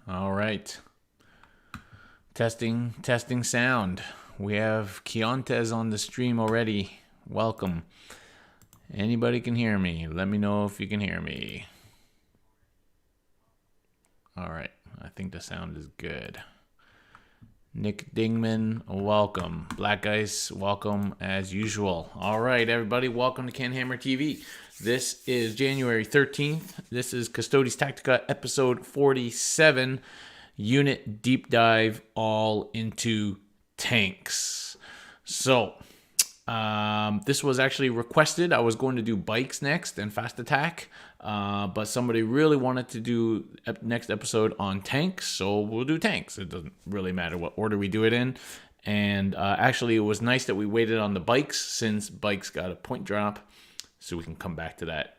All right. Testing sound. We have Custodes on the stream already. Welcome. Anybody can hear me. Let me know if you can hear me. All right. I think the sound is good. Nick Dingman, welcome. Black Ice, welcome as usual. All right, everybody, welcome to Canhammer TV. This is January 13th. This is Custodes Tactica episode 47, unit deep dive all into tanks. So, this was actually requested. I was going to do bikes next and fast attack, but somebody really wanted to do next episode on tanks, so we'll do tanks. It doesn't really matter what order we do it in. And actually, it was nice that we waited on the bikes since bikes got a point drop, so we can come back to that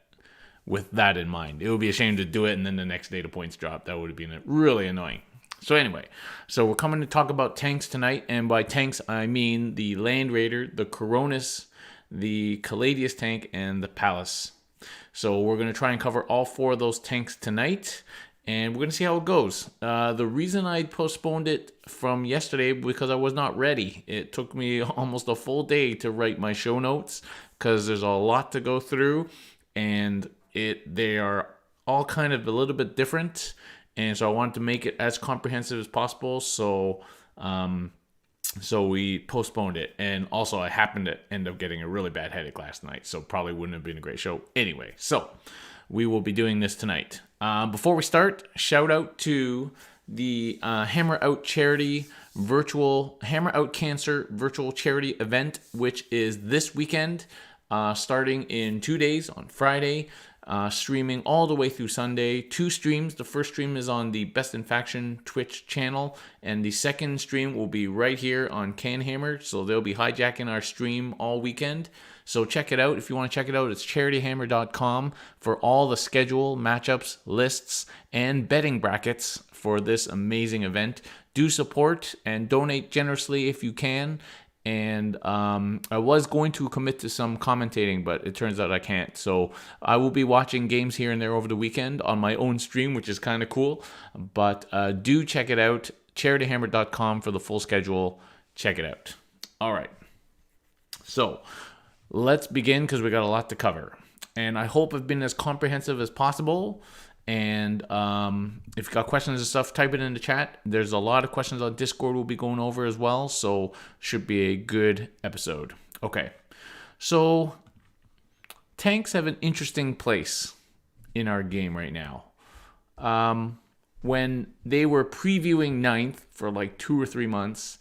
with that in mind. It would be a shame to do it and then the next day the points drop. That would have been really annoying. So anyway, so we're coming to talk about tanks tonight, and by tanks I mean the Land Raider, the Coronis, the Caladius tank, and the Palace. So we're going to try and cover all four of those tanks tonight, and we're going to see how it goes. The reason I postponed it from yesterday because I was not ready. It took me almost a full day to write my show notes because there's a lot to go through, and they are all kind of a little bit different. And so I wanted to make it as comprehensive as possible. So we postponed it. And also I happened to end up getting a really bad headache last night. So probably wouldn't have been a great show. Anyway, so we will be doing this tonight. Before we start, shout out to the Hammer Out Charity virtual Hammer Out Cancer virtual charity event, which is this weekend, starting in 2 days on Friday. Streaming all the way through Sunday. 2 streams. The first stream is on the Best in Faction Twitch channel, and the second stream will be right here on Canhammer. So they'll be hijacking our stream all weekend. So check it out. If you want to check it out, it's charityhammer.com for all the schedule, matchups, lists, and betting brackets for this amazing event. Do support and donate generously if you can. And I was going to commit to some commentating, but it turns out I can't. So I will be watching games here and there over the weekend on my own stream, which is kind of cool. But do check it out, charityhammer.com for the full schedule. Check it out. All right. So let's begin because we got a lot to cover. And I hope I've been as comprehensive as possible. And if you got questions and stuff, type it in the chat. There's a lot of questions on Discord we'll be going over as well, so should be a good episode. Okay, so tanks have an interesting place in our game right now. When they were previewing ninth for like 2 or 3 months,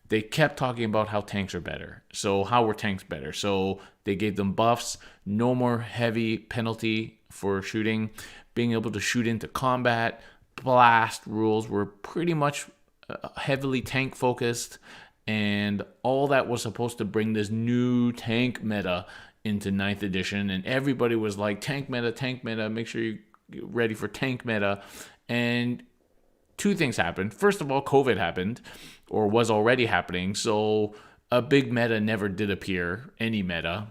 they kept talking about how tanks are better. So how were tanks better? So they gave them buffs, no more heavy penalty for shooting, being able to shoot into combat. Blast rules were pretty much heavily tank focused, and all that was supposed to bring this new tank meta into 9th edition, and everybody was like, tank meta, make sure you get ready for tank meta. And 2 things happened. First of all, COVID happened, or was already happening, so a big meta never did appear, any meta.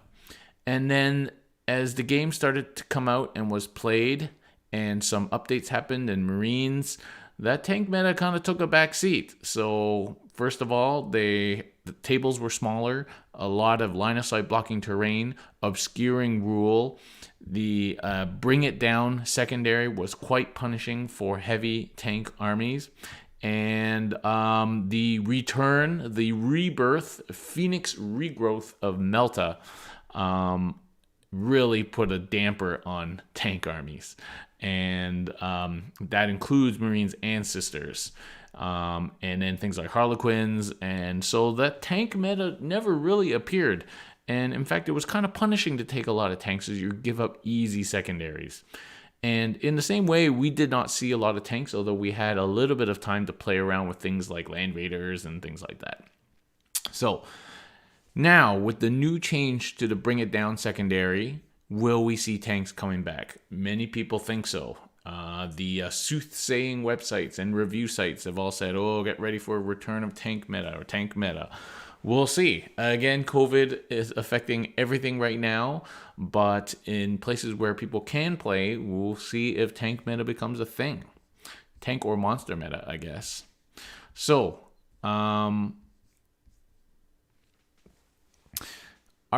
And then as the game started to come out and was played, and some updates happened in Marines, that tank meta kind of took a back seat. So first of all, the tables were smaller, a lot of line of sight blocking terrain, obscuring rule. The bring it down secondary was quite punishing for heavy tank armies. And the rebirth, Phoenix regrowth of Melta really put a damper on tank armies. And that includes Marines and Sisters. And then things like Harlequins. And so that tank meta never really appeared. And in fact, it was kind of punishing to take a lot of tanks as you give up easy secondaries. And in the same way, we did not see a lot of tanks, although we had a little bit of time to play around with things like Land Raiders and things like that. So now, with the new change to the Bring It Down secondary, will we see tanks coming back? Many people think so. The soothsaying websites and review sites have all said, oh, get ready for a return of tank meta or tank meta. We'll see. Again, COVID is affecting everything right now, but in places where people can play, we'll see if tank meta becomes a thing. tank or monster meta, I guess. So, our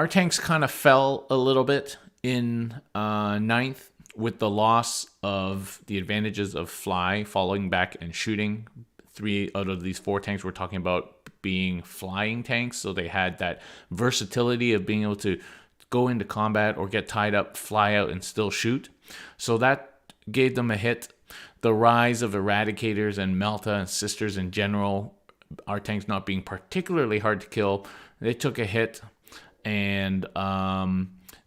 tanks kind of fell a little bit in ninth with the loss of the advantages of fly, falling back and shooting. 3 out of these 4 tanks we're talking about being flying tanks, so they had that versatility of being able to go into combat or get tied up, fly out, and still shoot. So that gave them a hit. The rise of Eradicators and Melta and Sisters in general, our tanks not being particularly hard to kill, they took a hit. And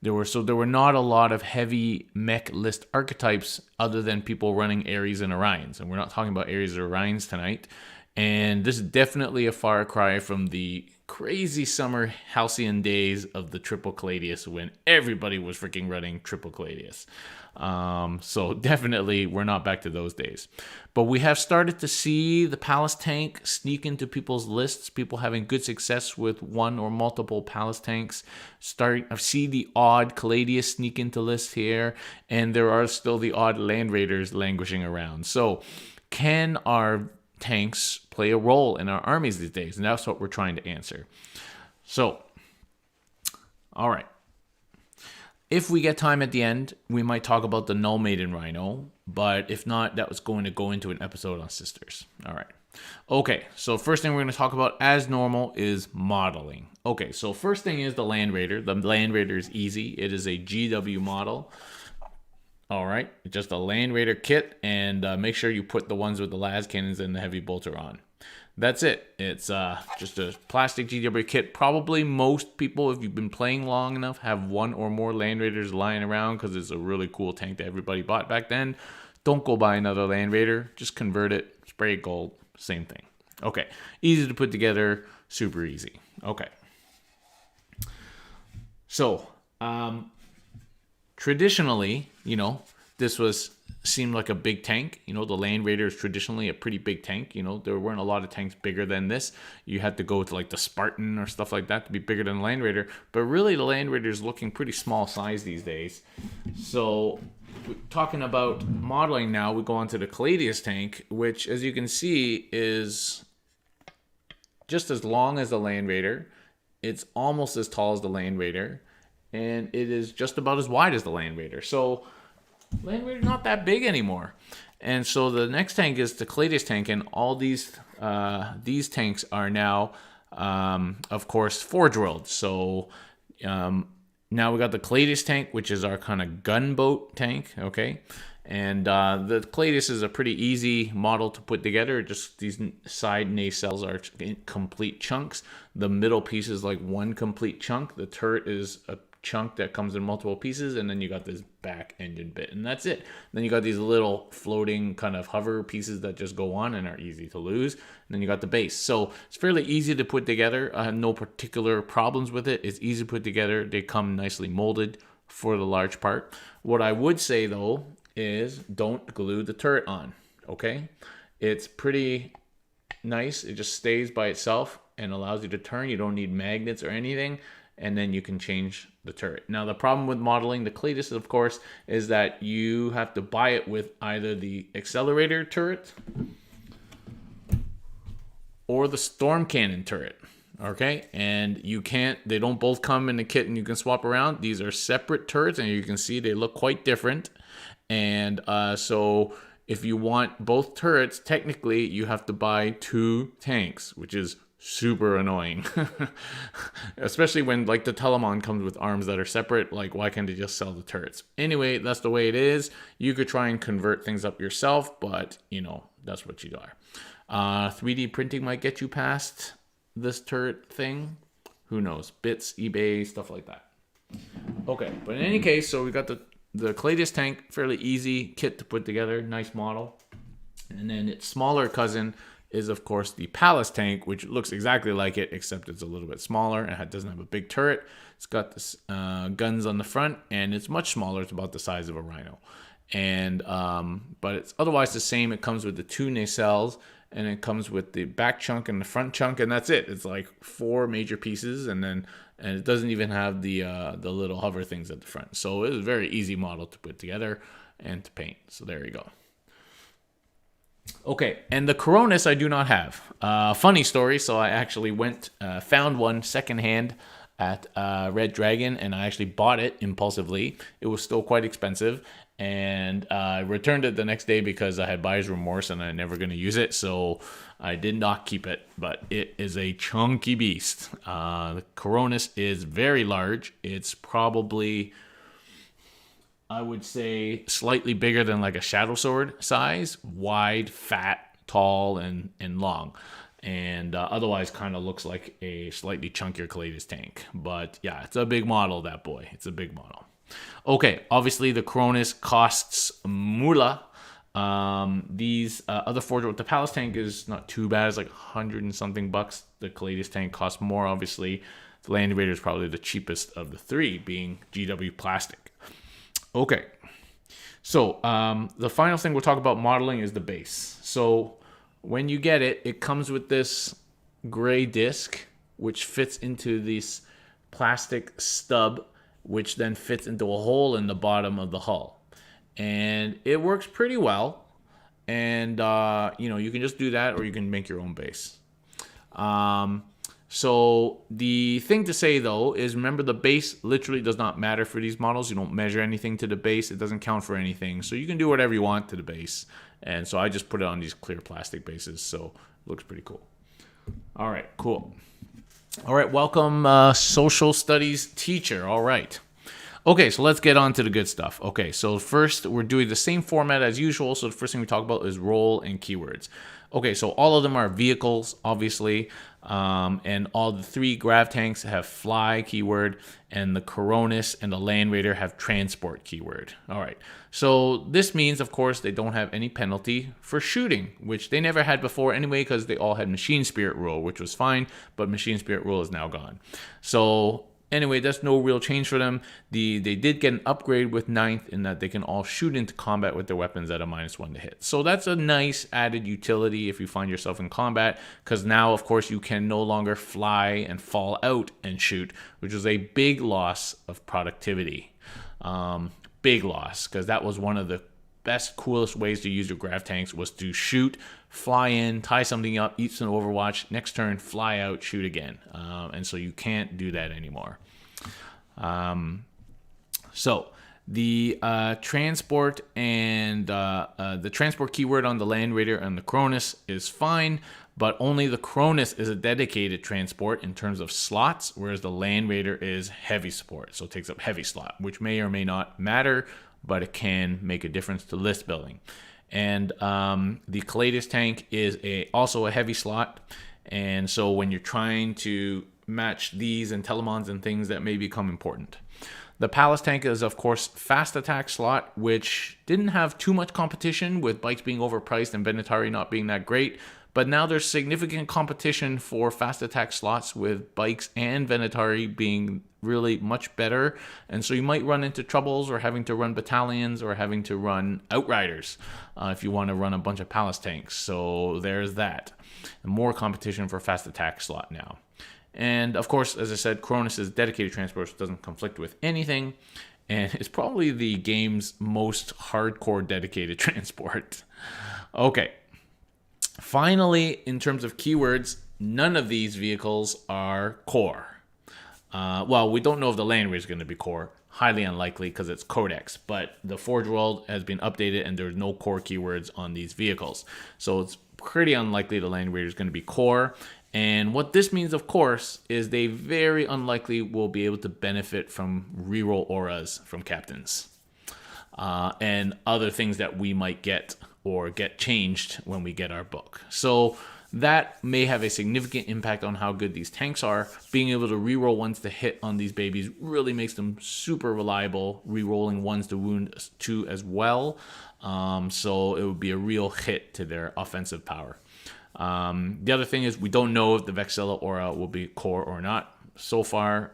there were not a lot of heavy mech list archetypes other than people running Ares and Orions. And we're not talking about Ares or Orions tonight. And this is definitely a far cry from the crazy summer halcyon days of the triple Caladius when everybody was freaking running triple Caladius. So definitely we're not back to those days. But we have started to see the Palace tank sneak into people's lists, people having good success with one or multiple Palace tanks. I see the odd Caladius sneak into lists here, and there are still the odd Land Raiders languishing around. So can our tanks play a role in our armies these days? And that's what we're trying to answer. So, all right. If we get time at the end, we might talk about the Null Maiden Rhino, but if not, that was going to go into an episode on Sisters. All right. Okay, so first thing we're going to talk about, as normal, is modeling. Okay, so first thing is the Land Raider. The Land Raider is easy. It is a GW model. All right, just a Land Raider kit, and make sure you put the ones with the las cannons and the heavy bolter on. That's it. It's just a plastic GW kit. Probably most people, if you've been playing long enough, have one or more Land Raiders lying around because it's a really cool tank that everybody bought back then. Don't go buy another Land Raider. Just convert it, spray it gold, same thing. Okay, easy to put together, super easy. Okay. So, traditionally, this seemed like a big tank. The Land Raider is traditionally a pretty big tank. There weren't a lot of tanks bigger than this. You had to go to like the Spartan or stuff like that to be bigger than the Land Raider. But really, the Land Raider is looking pretty small size these days. So, talking about modeling now, we go on to the Caladius tank, which, as you can see, is just as long as the Land Raider. It's almost as tall as the Land Raider. And it is just about as wide as the Land Raider. So, Land Raider's not that big anymore. And so the next tank is the Caladius tank, and all these tanks are now, of course, four-drilled. So now we got the Caladius tank, which is our kind of gunboat tank, okay? And the Caladius is a pretty easy model to put together. Just these side nacelles are complete chunks. The middle piece is like one complete chunk. The turret is a chunk that comes in multiple pieces, and then you got this back engine bit, and that's it. Then you got these little floating kind of hover pieces that just go on and are easy to lose, and then you got the base. So it's fairly easy to put together. I have no particular problems with it. It's easy to put together. They come nicely molded for the large part. What I would say though is don't glue the turret on, okay? It's pretty nice. It just stays by itself and allows you to turn. You don't need magnets or anything, and then you can change the turret. Now, the problem with modeling the Caladius, of course, is that you have to buy it with either the accelerator turret or the storm cannon turret, okay? And they don't both come in the kit and you can swap around. These are separate turrets, and you can see they look quite different. And so if you want both turrets, technically you have to buy 2 tanks, which is super annoying. Especially when like the Telemon comes with arms that are separate. Like, why can't they just sell the turrets? Anyway, that's the way it is. You could try and convert things up yourself, but that's what you are. 3D printing might get you past this turret thing. Who knows? Bits, eBay, stuff like that. Okay, but in any case, so we got the Caladius tank, fairly easy kit to put together, nice model. And then its smaller cousin is, of course, the Palace tank, which looks exactly like it, except it's a little bit smaller and it doesn't have a big turret. It's got this guns on the front, and it's much smaller. It's about the size of a Rhino. And but it's otherwise the same. It comes with the 2 nacelles, and it comes with the back chunk and the front chunk, and that's it. It's like 4 major pieces, and it doesn't even have the little hover things at the front. So it was a very easy model to put together and to paint. So there you go. Okay, and the Coronis I do not have. Funny story. So I actually found one secondhand at Red Dragon, and I actually bought it impulsively. It was still quite expensive, and I returned it the next day because I had buyer's remorse and I'm never going to use it. So I did not keep it, but it is a chunky beast. The Coronis is very large. It's probably, I would say, slightly bigger than like a Shadow Sword size, wide, fat, tall, and long. And otherwise kind of looks like a slightly chunkier Custodes tank. But yeah, it's a big model, that boy. It's a big model. Okay, obviously the Coronis costs moolah. These other Forge World, the Palace tank is not too bad. It's like 100 and something bucks. The Custodes tank costs more, obviously. The Land Invader is probably the cheapest of the three, being GW plastic. Okay, so the final thing we'll talk about modeling is the base. So when you get it, it comes with this gray disc, which fits into this plastic stub, which then fits into a hole in the bottom of the hull. And it works pretty well. And, you can just do that, or you can make your own base. So the thing to say, though, is remember the base literally does not matter for these models. You don't measure anything to the base. It doesn't count for anything. So you can do whatever you want to the base. And so I just put it on these clear plastic bases. So it looks pretty cool. All right, cool. All right, welcome, social studies teacher. All right. Okay, so let's get on to the good stuff. Okay, so first we're doing the same format as usual. So the first thing we talk about is role and keywords. Okay, so all of them are vehicles, obviously, and all the three grav tanks have fly keyword, and the Coronis and the Land Raider have transport keyword. All right, so this means, of course, they don't have any penalty for shooting, which they never had before anyway, because they all had Machine Spirit rule, which was fine, but Machine Spirit rule is now gone. So anyway, that's no real change for them. They did get an upgrade with 9th in that they can all shoot into combat with their weapons at a -1 to hit. So that's a nice added utility if you find yourself in combat, because now, of course, you can no longer fly and fall out and shoot, which was a big loss of productivity. Big loss, because that was one of the best, coolest ways to use your grav tanks was to shoot, fly in, tie something up, eat some Overwatch, next turn, fly out, shoot again. And so you can't do that anymore. So the transport and the transport keyword on the Land Raider and the Cronus is fine, but only the Cronus is a dedicated transport in terms of slots, whereas the Land Raider is heavy support, so it takes up heavy slot, which may or may not matter, but it can make a difference to list building. And the Custodes tank is also a heavy slot, and so when you're trying to match these and Telemons and things, that may become important. The Palace tank is, of course, fast attack slot, which didn't have too much competition with bikes being overpriced and Venatari not being that great. But now there's significant competition for fast attack slots with bikes and Venatari being really much better. And so you might run into troubles or having to run battalions or having to run outriders if you want to run a bunch of Palace tanks. So there's that. And more competition for fast attack slot now. And of course, as I said, Cronus is dedicated transport, so it doesn't conflict with anything. And it's probably the game's most hardcore dedicated transport. Okay. Finally, in terms of keywords, none of these vehicles are core. Well, we don't know if the Land Raider is going to be core. Highly unlikely because it's Codex. But the Forge World has been updated and there's no core keywords on these vehicles. So it's pretty unlikely the Land Raider is going to be core. And what this means, of course, is they very unlikely will be able to benefit from reroll auras from captains. And other things that we might get or get changed when we get our book. So that may have a significant impact on how good these tanks are. Being able to reroll ones to hit on these babies really makes them super reliable. Rerolling ones to wound 2 as well. So it would be a real hit to their offensive power. The other thing is we don't know if the Vexilla aura will be core or not so far.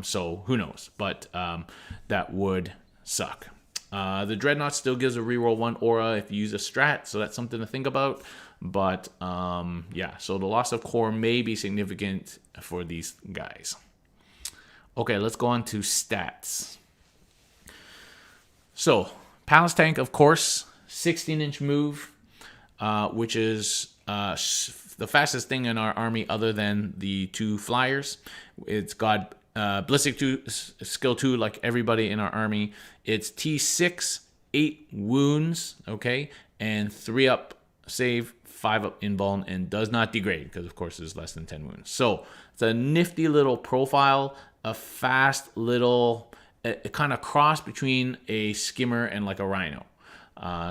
So who knows? But that would suck. The Dreadnought still gives a reroll 1 aura if you use a strat, so that's something to think about. But yeah, so the loss of core may be significant for these guys. Okay, let's go on to stats. So, Palace Tank, of course, 16-inch move. which is the fastest thing in our army other than the 2 flyers. It's got ballistic skill 2 like everybody in our army. It's T6, 8 wounds, okay, and 3 up save, 5 up invuln, and does not degrade because of course it's less than 10 wounds. So it's a nifty little profile, a fast little kind of cross between a skimmer and like a rhino.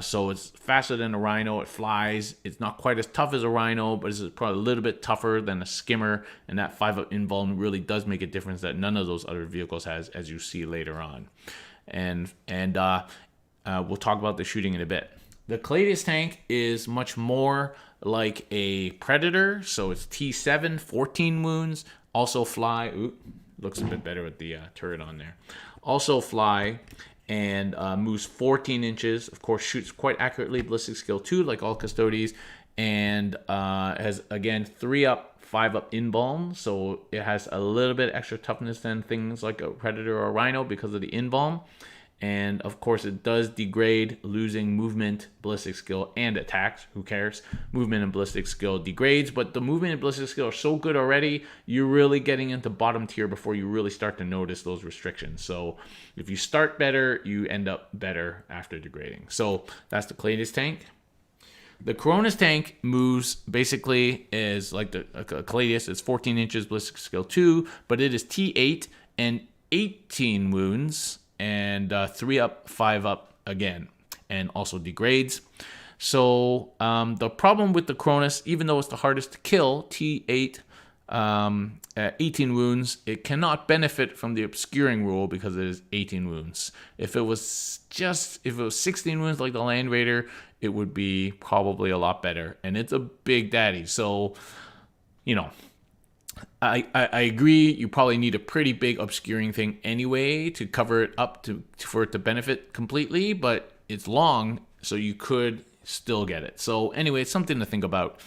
So it's faster than a rhino. It flies. It's not quite as tough as a rhino, but it's probably a little bit tougher than a skimmer. And that 5 up invuln really does make a difference that none of those other vehicles has, as you see later on. And we'll talk about the shooting in a bit. The Custodes tank is much more like a Predator. So it's T7, 14 wounds. Also fly. Ooh, looks a bit better with the turret on there. Also fly. And moves 14 inches. Of course, shoots quite accurately. Ballistic skill 2, like all Custodes. And has, again, 3 up, 5 up invuln. So it has a little bit extra toughness than things like a Predator or a Rhino because of the invuln. And, of course, it does degrade, losing movement, ballistic skill, and attacks. Who cares? Movement and ballistic skill degrades. But the movement and ballistic skill are so good already, you're really getting into bottom tier before you really start to notice those restrictions. So if you start better, you end up better after degrading. So that's the Custodes tank. The Custodes tank moves basically as like a Custodes. It's 14 inches, ballistic skill 2, but it is T8 and 18 wounds. And 3 up, 5 up again, and also degrades. So the problem with the Custodes, even though it's the hardest to kill, T8, 18 wounds, it cannot benefit from the obscuring rule because it is 18 wounds. If it was 16 wounds like the Land Raider, it would be probably a lot better. And it's a big daddy, so you know. I agree. You probably need a pretty big obscuring thing anyway to cover it up for it to benefit completely, but it's long, so you could still get it. So anyway, it's something to think about.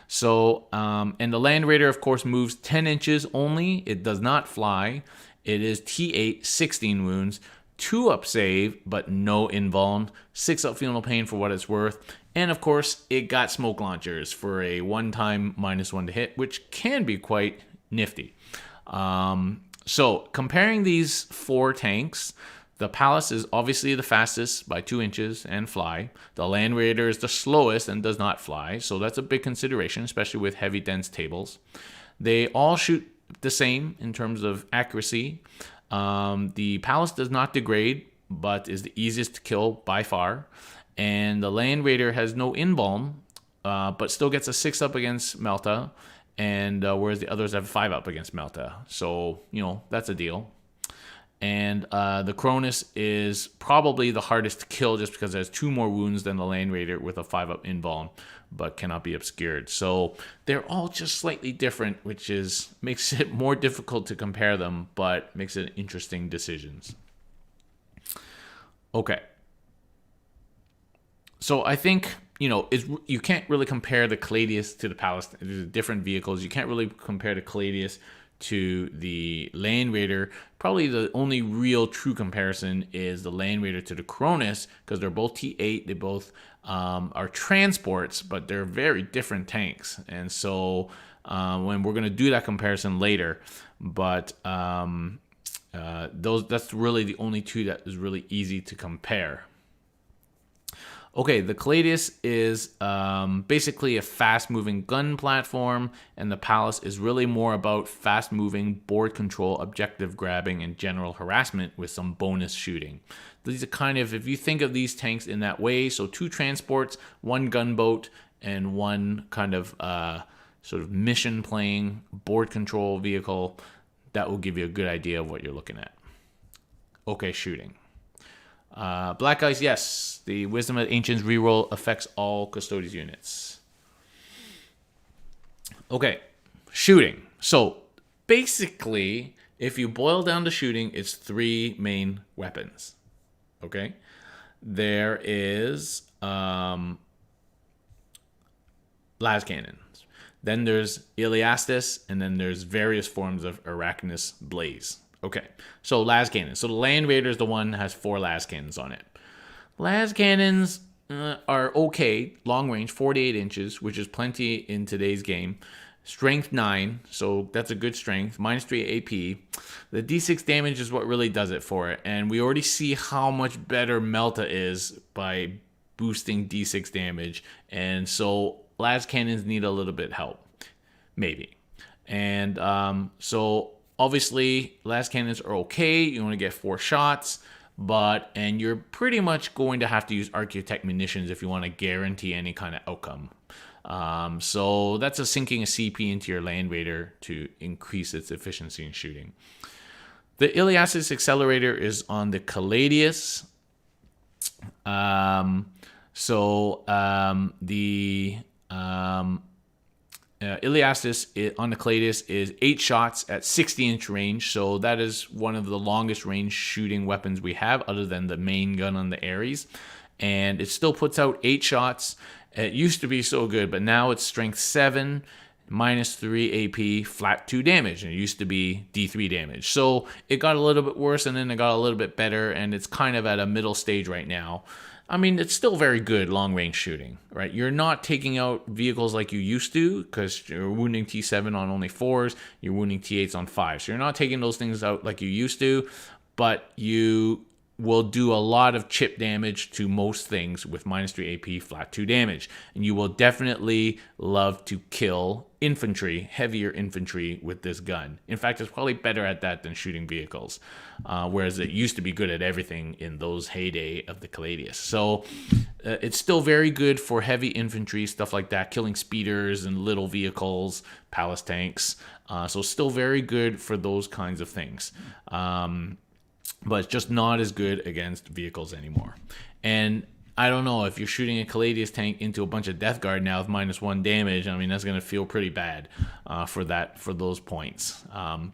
So and the Land Raider, of course, moves 10 inches only. It does not fly. It is T8, 16 wounds, 2 up save, but no invuln, 6 up feel no pain for what it's worth. And of course, it got smoke launchers for a one-time -1 to hit, which can be quite nifty. So comparing these 4 tanks, the Palace is obviously the fastest by 2 inches and fly. The Land Raider is the slowest and does not fly, so that's a big consideration, especially with heavy dense tables. They all shoot the same in terms of accuracy. The Palace does not degrade, but is the easiest to kill by far. And the Land Raider has no invuln, but still gets a 6 up against Melta, and whereas the others have 5 up against Melta. So, that's a deal. And the Custodes is probably the hardest to kill just because it has 2 more wounds than the Land Raider with a 5 up invuln, but cannot be obscured. So they're all just slightly different, which makes it more difficult to compare them, but makes it interesting decisions. Okay. So I think, you can't really compare the Custodes to the Palace. There's different vehicles. You can't really compare the Custodes to the Land Raider. Probably the only real true comparison is the Land Raider to the Custodes, because they're both T8. They both are transports, but they're very different tanks. And so when we're going to do that comparison later, but that's really the only 2 that is really easy to compare. Okay, the Custodes is basically a fast-moving gun platform, and the Palace is really more about fast-moving board control, objective grabbing, and general harassment with some bonus shooting. These are kind of, if you think of these tanks in that way, so 2 transports, 1 gunboat, and 1 kind of sort of mission-playing board control vehicle, that will give you a good idea of what you're looking at. Okay, shooting. Black Ice, yes. The Wisdom of Ancients reroll affects all Custodes units. Okay, shooting. So basically, if you boil down to shooting, it's 3 main weapons. Okay, there is las cannons. Then there's Iliastus, and then there's various forms of Arachnus Blaze. Okay, so las cannons. So the Land Raider is the one that has 4 las cannons on it. Las cannons are okay. Long range, 48 inches, which is plenty in today's game. Strength 9, so that's a good strength. Minus 3 AP. The D6 damage is what really does it for it. And we already see how much better Melta is by boosting D6 damage. And so las cannons need a little bit help. Maybe. And so obviously las cannons are okay. You want to get 4 shots. And you're pretty much going to have to use Architect munitions if you want to guarantee any kind of outcome. So that's a sinking a CP into your Land Raider to increase its efficiency in shooting. The Iliasis Accelerator is on the Caladius. The Iliasis on the Caladius is 8 shots at 60-inch range, so that is one of the longest range shooting weapons we have, other than the main gun on the Ares. And it still puts out 8 shots. It used to be so good, but now it's strength 7, minus 3 AP, flat 2 damage. And it used to be D3 damage. So it got a little bit worse, and then it got a little bit better, and it's kind of at a middle stage right now. I mean, it's still very good long-range shooting, right? You're not taking out vehicles like you used to, because you're wounding T7 on only 4s, you're wounding T8s on 5s. So you're not taking those things out like you used to, but you will do a lot of chip damage to most things with minus 3 AP, flat 2 damage. And you will definitely love to kill infantry, heavier infantry with this gun. In fact, it's probably better at that than shooting vehicles, whereas it used to be good at everything in those heyday of the Caladius. So it's still very good for heavy infantry, stuff like that, killing speeders and little vehicles, palace tanks. So still very good for those kinds of things. But it's just not as good against vehicles anymore. And I don't know, if you're shooting a Caladius tank into a bunch of Death Guard now with minus 1 damage, I mean, that's going to feel pretty bad for those points.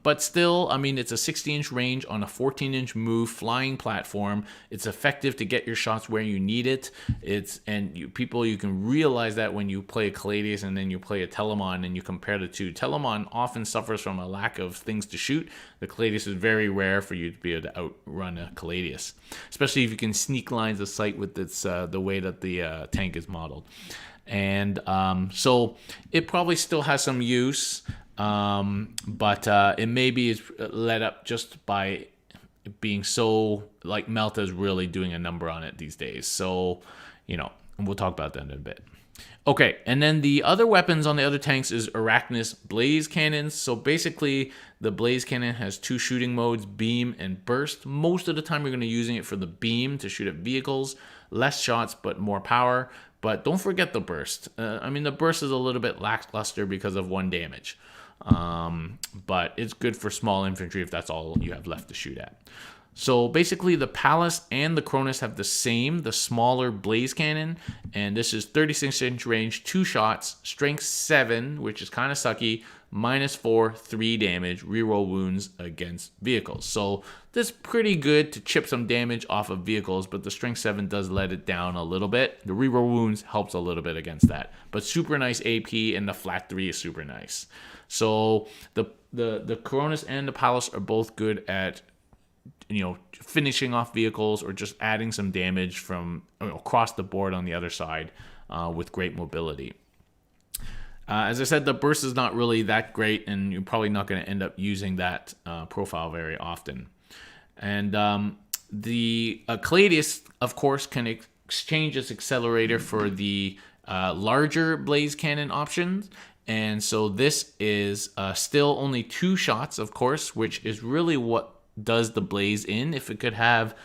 But still, I mean, it's a 60-inch range on a 14-inch move flying platform. It's effective to get your shots where you need it. You can realize that when you play a Caladius and then you play a Telemon and you compare the two. Telemon often suffers from a lack of things to shoot. The Caladius is very rare for you to be able to outrun a Caladius, especially if you can sneak lines of sight with its the way that the tank is modeled. And so it probably still has some use, but it maybe is led up just by being so, like, Melta is really doing a number on it these days. So, and we'll talk about that in a bit. Okay, and then the other weapons on the other tanks is Arachnus Blaze Cannons. So basically, the Blaze Cannon has 2 shooting modes, beam and burst. Most of the time, you're going to be using it for the beam to shoot at vehicles. Less shots, but more power. But don't forget the burst. The burst is a little bit lackluster because of 1 damage. But it's good for small infantry if that's all you have left to shoot at. So basically, the Pallas and the Cronus have the smaller Blaze Cannon, and this is 36-inch range, 2 shots, strength 7, which is kind of sucky, minus 4, 3 damage, reroll wounds against vehicles. So this is pretty good to chip some damage off of vehicles, but the strength 7 does let it down a little bit. The reroll wounds helps a little bit against that, but super nice AP, and the flat 3 is super nice. So the Cronus and the Pallas are both good at finishing off vehicles or just adding some damage from across the board on the other side with great mobility. As I said, the burst is not really that great, and you're probably not going to end up using that profile very often. And the Caladius, of course, can exchange its accelerator for the larger Blaze Cannon options. And so this is still only 2 shots, of course, which is really what does the Blaze in. If it could have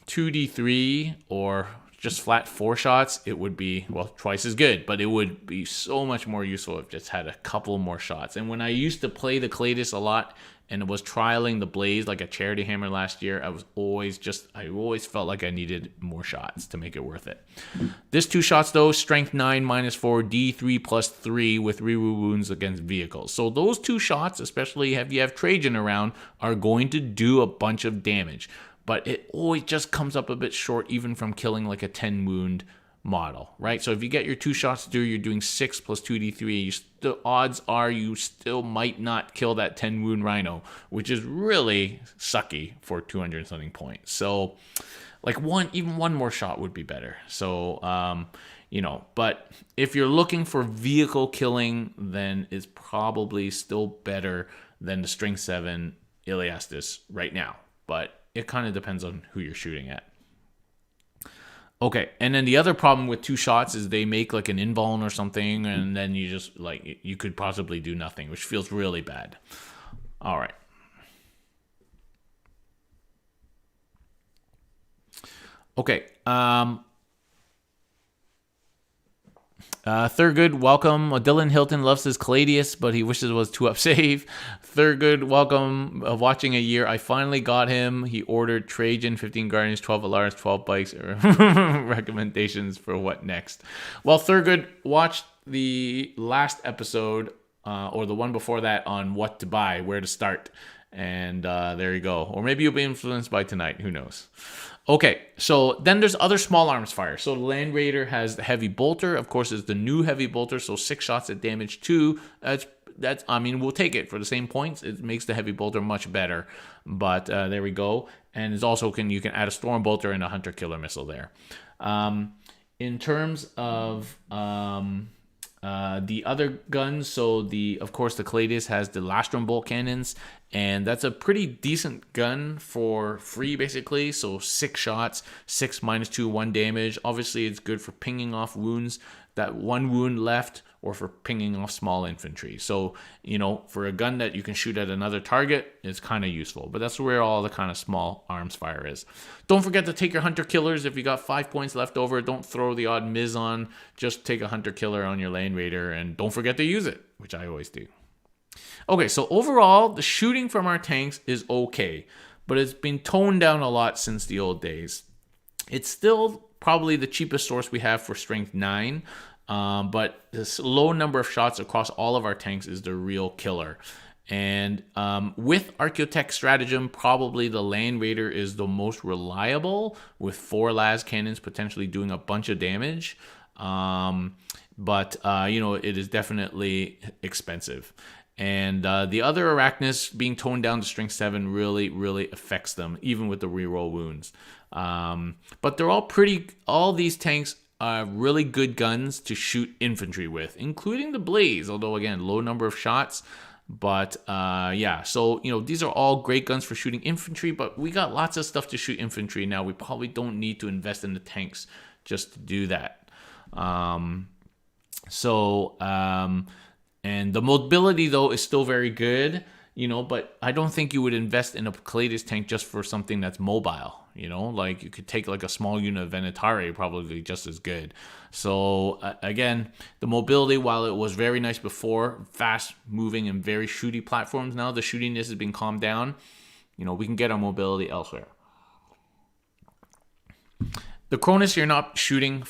2d3 or just flat 4 shots, it would be, twice as good, but it would be so much more useful if it just had a couple more shots. And when I used to play the Caladius a lot and was trialing the Blaze like a charity hammer last year, I always felt like I needed more shots to make it worth it. This 2 shots though, strength 9 minus 4, D3 plus 3 with reroll wounds against vehicles. So those 2 shots, especially if you have Trajan around, are going to do a bunch of damage. But it always just comes up a bit short, even from killing like a 10 wound model, right? So if you get your 2 shots through, you're doing 6 plus 2d3. The odds are you still might not kill that 10 wound rhino, which is really sucky for 200 something points. So Like even one more shot would be better. So, but if you're looking for vehicle killing, then it's probably still better than the Strength 7 Iliastus right now. But it kind of depends on who you're shooting at. Okay, and then the other problem with 2 shots is they make like an invuln or something, and then you just you could possibly do nothing, which feels really bad. All right. Okay. Thurgood, welcome. Dylan Hilton loves his Caladius, but he wishes it was 2-up save. Thurgood, welcome. Watching a year, I finally got him. He ordered Trajan, 15 Guardians, 12 Alars, 12 Bikes. Recommendations for what next? Well, Thurgood, watch the last episode, or the one before that, on what to buy, where to start. And there you go. Or maybe you'll be influenced by tonight. Who knows? Okay, so then there's other small arms fire. So the Land Raider has the Heavy Bolter. Of course, it's the new Heavy Bolter, so 6 shots at damage 2. That's I mean, we'll take it for the same points. It makes the Heavy Bolter much better. But there we go. And it's also you can add a Storm Bolter and a Hunter Killer Missile there. In terms of the other guns, so of course the Caladius has the Lastrum bolt cannons, and that's a pretty decent gun for free basically. So 6 shots, 6 -2, 1 damage. Obviously it's good for pinging off wounds, that 1 wound left, or for pinging off small infantry. So, for a gun that you can shoot at another target, it's kind of useful. But that's where all the kind of small arms fire is. Don't forget to take your Hunter Killers. If you got 5 points left over, don't throw the odd Miz on. Just take a Hunter Killer on your Land Raider, and don't forget to use it, which I always do. Okay, so overall, the shooting from our tanks is okay, but it's been toned down a lot since the old days. It's still probably the cheapest source we have for Strength 9, but this low number of shots across all of our tanks is the real killer. And with Archaeotech Stratagem, probably the Land Raider is the most reliable, with 4 las cannons potentially doing a bunch of damage. But it is definitely expensive. And the other Arachnists being toned down to Strength 7 really, really affects them, even with the reroll wounds. But they're all these tanks are really good guns to shoot infantry with, including the Blaze, although again, low number of shots. But so these are all great guns for shooting infantry, but we got lots of stuff to shoot infantry now. We probably don't need to invest in the tanks just to do that. And the mobility, though, is still very good, but I don't think you would invest in a Caladius tank just for something that's mobile, like you could take like a small unit of Venatari, probably just as good. So again, the mobility, while it was very nice before, fast moving and very shooty platforms, now the shootiness has been calmed down. We can get our mobility elsewhere. The Cronus, you're not taking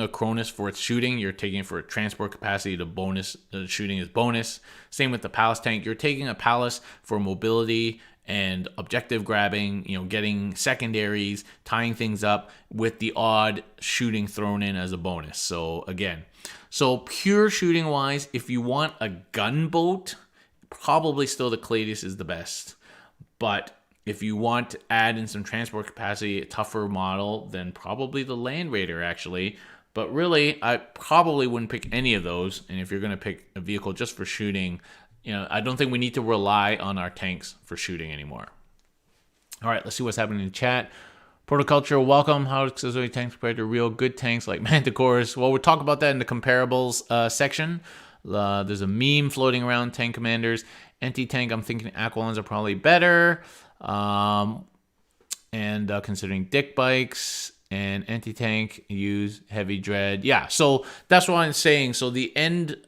a Cronus for its shooting. You're taking it for transport capacity. The bonus, the shooting is bonus. Same with the Palace tank. You're taking a Palace for mobility and objective grabbing, getting secondaries, tying things up with the odd shooting thrown in as a bonus. So again, pure shooting wise, if you want a gunboat, probably still the Caladius is the best. But if you want to add in some transport capacity, a tougher model, then probably the Land Raider, actually. But really, I probably wouldn't pick any of those. And if you're going to pick a vehicle just for shooting, I don't think we need to rely on our tanks for shooting anymore. All right, let's see what's happening in the chat. Protoculture, welcome. How are auxiliary tanks compared to real good tanks like Manticores? Well, we'll talk about that in the comparables section. There's a meme floating around tank commanders. Anti-tank, I'm thinking Aquilons are probably better. Considering dick bikes and anti-tank, use heavy dread. Yeah, so that's what I'm saying. So the end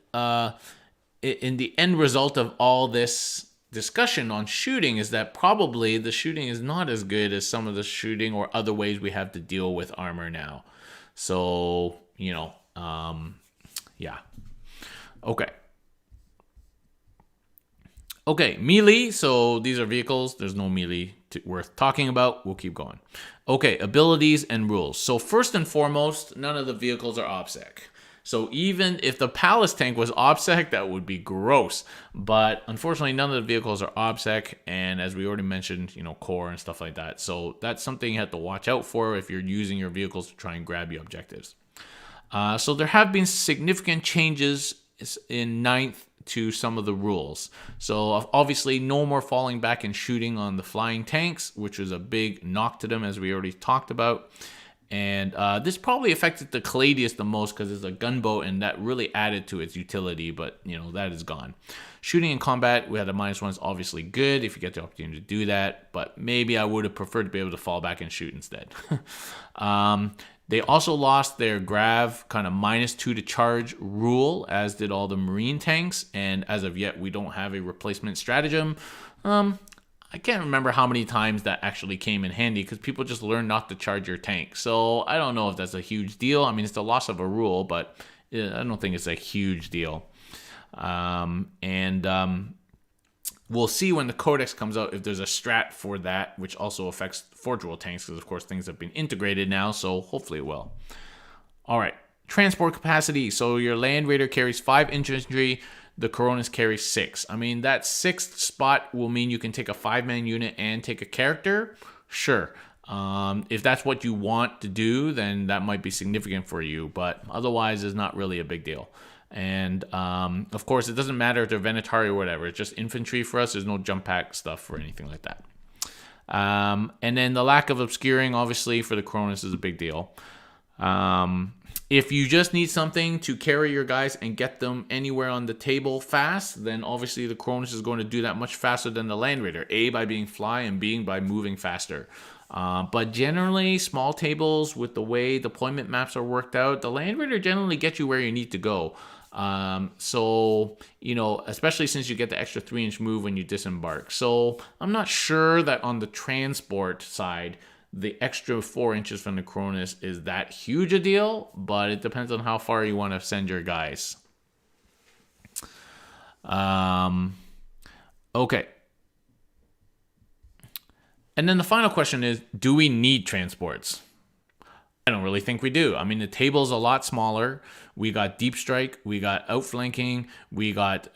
result of all this discussion on shooting is that probably the shooting is not as good as some of the shooting or other ways we have to deal with armor now. So, yeah. Okay, melee. So these are vehicles. There's no melee worth talking about. We'll keep going. Okay, abilities and rules. So first and foremost, none of the vehicles are OPSEC. So even if the Palace tank was OBSEC, that would be gross. But unfortunately, none of the vehicles are OBSEC, and as we already mentioned, core and stuff like that. So that's something you have to watch out for if you're using your vehicles to try and grab your objectives. So there have been significant changes in ninth to some of the rules. So obviously no more falling back and shooting on the flying tanks, which was a big knock to them, as we already talked about. And this probably affected the Custodes the most because it's a gunboat, and that really added to its utility, but that is gone. Shooting in combat, we had a -1. It's obviously good if you get the opportunity to do that, but maybe I would have preferred to be able to fall back and shoot instead. They also lost their grav kind of -2 to charge rule, as did all the marine tanks, and as of yet we don't have a replacement stratagem. I can't remember how many times that actually came in handy because people just learn not to charge your tank. So I don't know if that's a huge deal. I mean, it's the loss of a rule, but I don't think it's a huge deal. We'll see when the Codex comes out if there's a strat for that, which also affects Forge World tanks because, of course, things have been integrated now, so hopefully it will. All right, transport capacity. So your Land Raider carries 5 infantry. The Coronas carry 6. I mean, that 6th spot will mean you can take a 5-man unit and take a character. Sure. If that's what you want to do, then that might be significant for you, but otherwise it's not really a big deal. And of course, it doesn't matter if they're Venatari or whatever. It's just infantry for us. There's no jump pack stuff or anything like that. And then the lack of obscuring, obviously, for the Cronus is a big deal. If you just need something to carry your guys and get them anywhere on the table fast, then obviously the Cronus is going to do that much faster than the Land Raider. A, by being fly, and B, by moving faster. But generally, small tables, with the way deployment maps are worked out, the Land Raider generally gets you where you need to go. So, especially since you get the extra 3-inch move when you disembark. So I'm not sure that on the transport side, the extra 4 inches from the Cronus is that huge a deal, but it depends on how far you want to send your guys. Okay. And then the final question is, do we need transports? I don't really think we do. I mean, the table's a lot smaller. We got deep strike, we got outflanking, we got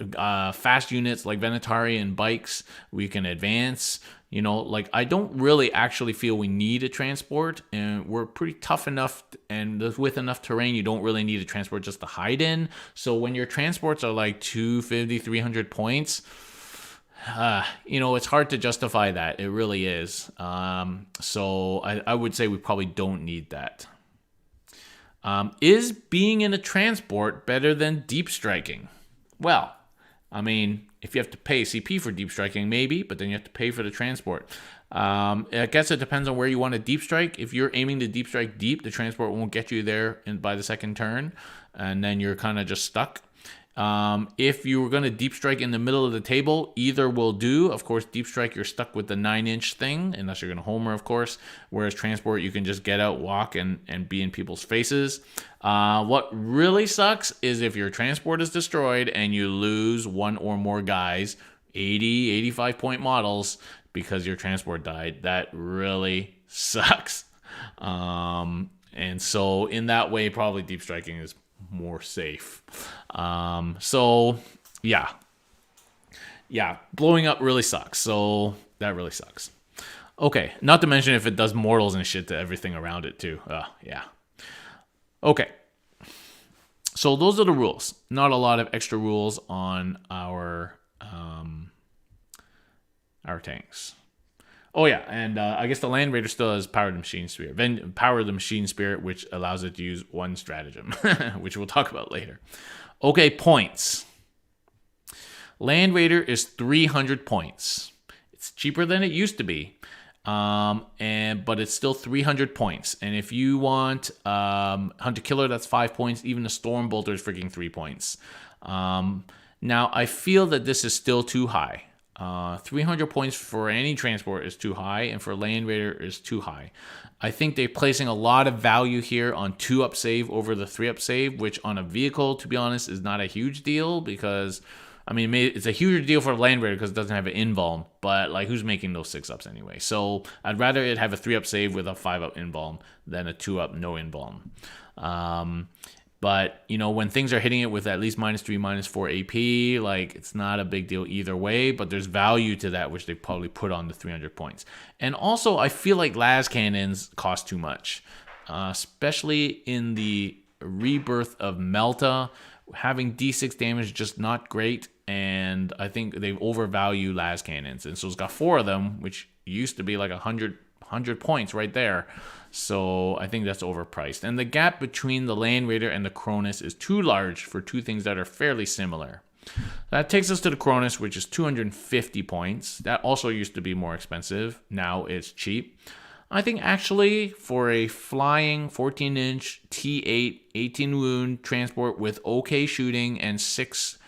fast units like Venatari and bikes. We can advance. I don't really actually feel we need a transport, and we're pretty tough enough, and with enough terrain, you don't really need a transport just to hide in. So when your transports are like 250, 300 points, it's hard to justify that. It really is. So I would say we probably don't need that. Is being in a transport better than deep striking? Well, I mean, if you have to pay CP for deep striking, maybe, but then you have to pay for the transport. I guess it depends on where you want to deep strike. If you're aiming to deep strike deep, the transport won't get you there by the second turn, and then you're kind of just stuck. If you were going to deep strike in the middle of the table, either will do. Of course, deep strike, you're stuck with the 9-inch thing, unless you're going to homer, of course. Whereas transport, you can just get out, walk, and be in people's faces. What really sucks is if your transport is destroyed and you lose one or more guys, 80, 85 point models, because your transport died. That really sucks. And so in that way, probably deep striking is more safe. Blowing up really sucks. So that really sucks. Okay, not to mention if it does mortals and shit to everything around it too. Okay. So those are the rules. Not a lot of extra rules on our tanks. Oh yeah, and I guess the Land Raider still has Power the Machine Spirit. Power the Machine Spirit, which allows it to use one stratagem, which we'll talk about later. Okay, points. Land Raider is 300 points. It's cheaper than it used to be, but it's still 300 points. And if you want Hunter Killer, that's 5 points. Even the Storm Bolter is freaking 3 points. Now, I feel that this is still too high. 300 points for any transport is too high, and for Land Raider is too high. I think they're placing a lot of value here on 2-up save over the 3-up save, which on a vehicle, to be honest, is not a huge deal because, I mean, it's a huge deal for Land Raider because it doesn't have an invuln, but like who's making those 6-ups anyway? So I'd rather it have a 3-up save with a 5-up invuln than a 2-up no invuln. But, when things are hitting it with at least -3, -4 AP, like, it's not a big deal either way, but there's value to that, which they probably put on the 300 points. And also, I feel like las cannons cost too much, especially in the rebirth of Melta. Having D6 damage is just not great, and I think they overvalue las cannons. And so it's got 4 of them, which used to be like 100 points right there. So I think that's overpriced. And the gap between the Land Raider and the Cronus is too large for two things that are fairly similar. That takes us to the Cronus, which is 250 points. That also used to be more expensive. Now it's cheap. I think actually for a flying 14-inch T8, 18 wound transport with okay shooting and 6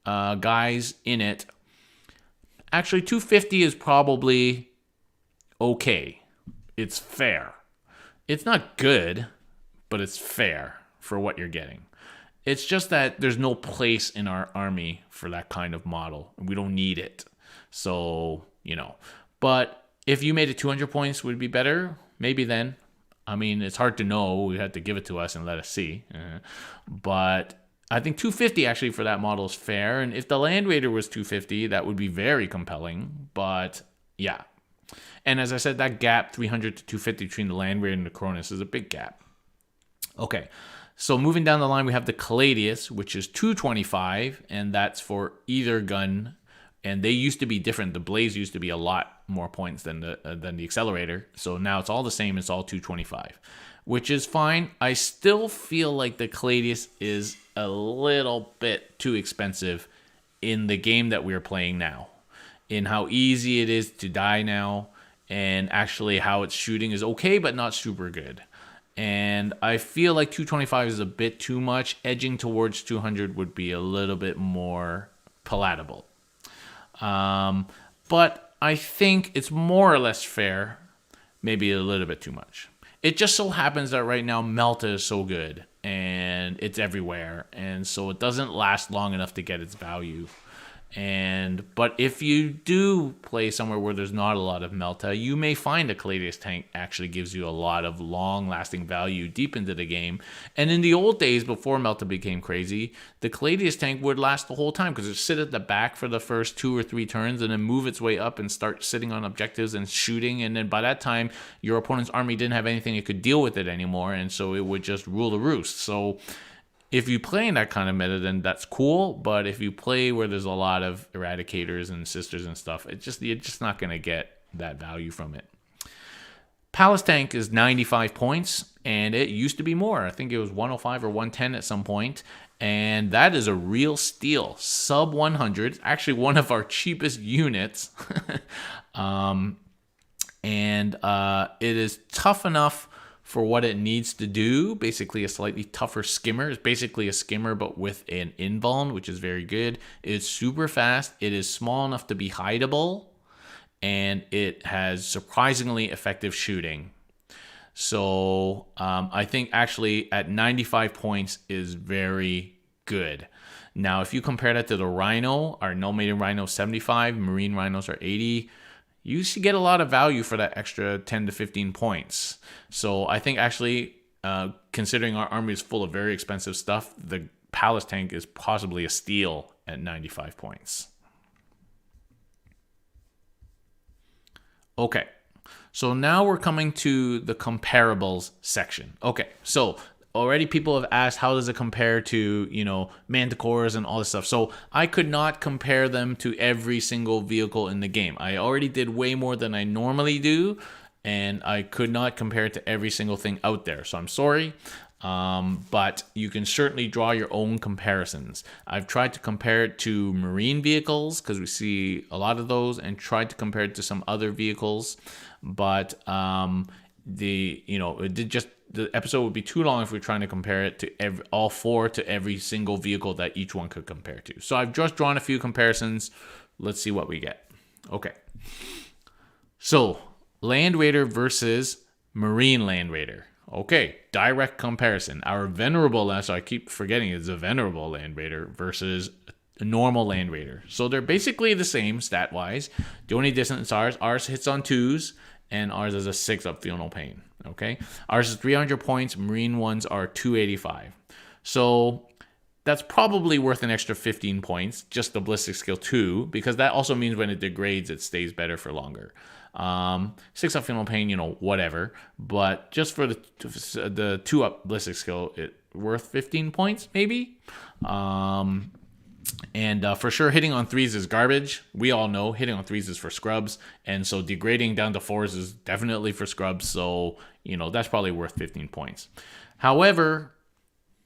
guys in it, actually 250 is probably okay. It's fair. It's not good, but it's fair for what you're getting. It's just that there's no place in our army for that kind of model. We don't need it. So, But if you made it 200 points, would it be better? Maybe then. I mean, it's hard to know. We had to give it to us and let us see. But I think 250 actually for that model is fair. And if the Land Raider was 250, that would be very compelling. But yeah. And as I said, that gap, 300 to 250 between the Land Raider and the Cronus, is a big gap. Okay, so moving down the line, we have the Custodes, which is 225, and that's for either gun. And they used to be different. The Blaze used to be a lot more points than the Accelerator. So now it's all the same. It's all 225, which is fine. I still feel like the Custodes is a little bit too expensive in the game that we're playing now, in how easy it is to die now. And actually how it's shooting is okay, but not super good. And I feel like 225 is a bit too much. Edging towards 200 would be a little bit more palatable. But I think it's more or less fair, maybe a little bit too much. It just so happens that right now Melta is so good, and it's everywhere. And so it doesn't last long enough to get its value. But if you do play somewhere where there's not a lot of Melta, you may find a Custodes tank actually gives you a lot of long-lasting value deep into the game. And in the old days, before Melta became crazy, the Custodes tank would last the whole time because it would sit at the back for the first 2 or 3 turns and then move its way up and start sitting on objectives and shooting. And then by that time, your opponent's army didn't have anything that could deal with it anymore, and so it would just rule the roost. So if you play in that kind of meta, then that's cool. But if you play where there's a lot of Eradicators and Sisters and stuff, you're just not going to get that value from it. Palace Tank is 95 points, and it used to be more. I think it was 105 or 110 at some point. And that is a real steal. Sub 100. Actually, one of our cheapest units. And it is tough enough for what it needs to do. Basically a slightly tougher skimmer. It's basically a skimmer but with an invuln, which is very good. It's super fast. It is small enough to be hideable, and it has surprisingly effective shooting. So I think actually at 95 points is very good. Now if you compare that to the Rhino, our no maiden Rhino 75, Marine Rhinos are 80, you should get a lot of value for that extra 10 to 15 points. So I think actually, considering our army is full of very expensive stuff, the Palace Tank is possibly a steal at 95 points. Okay, so now we're coming to the comparables section. Okay, so already people have asked, how does it compare to, Manticores and all this stuff? So I could not compare them to every single vehicle in the game. I already did way more than I normally do, and I could not compare it to every single thing out there. So I'm sorry, but you can certainly draw your own comparisons. I've tried to compare it to marine vehicles because we see a lot of those, and tried to compare it to some other vehicles, but the episode would be too long if we're trying to compare it to all 4 to every single vehicle that each one could compare to. So I've just drawn a few comparisons. Let's see what we get. Okay. So Land Raider versus Marine Land Raider. Okay, direct comparison. Our Venerable, so I keep forgetting it's a Venerable Land Raider versus a normal Land Raider. So they're basically the same stat-wise. The only difference is ours hits on 2s, and ours is a 6 up Feel No Pain. Okay, ours is 300 points. Marine ones are 285. So that's probably worth an extra 15 points, just the ballistic skill 2, because that also means when it degrades, it stays better for longer. 6 up Final Pain, whatever. But just for the 2 up ballistic skill, it worth 15 points, maybe. And for sure, hitting on 3s is garbage. We all know hitting on 3s is for scrubs. And so degrading down to 4s is definitely for scrubs. So, that's probably worth 15 points. However,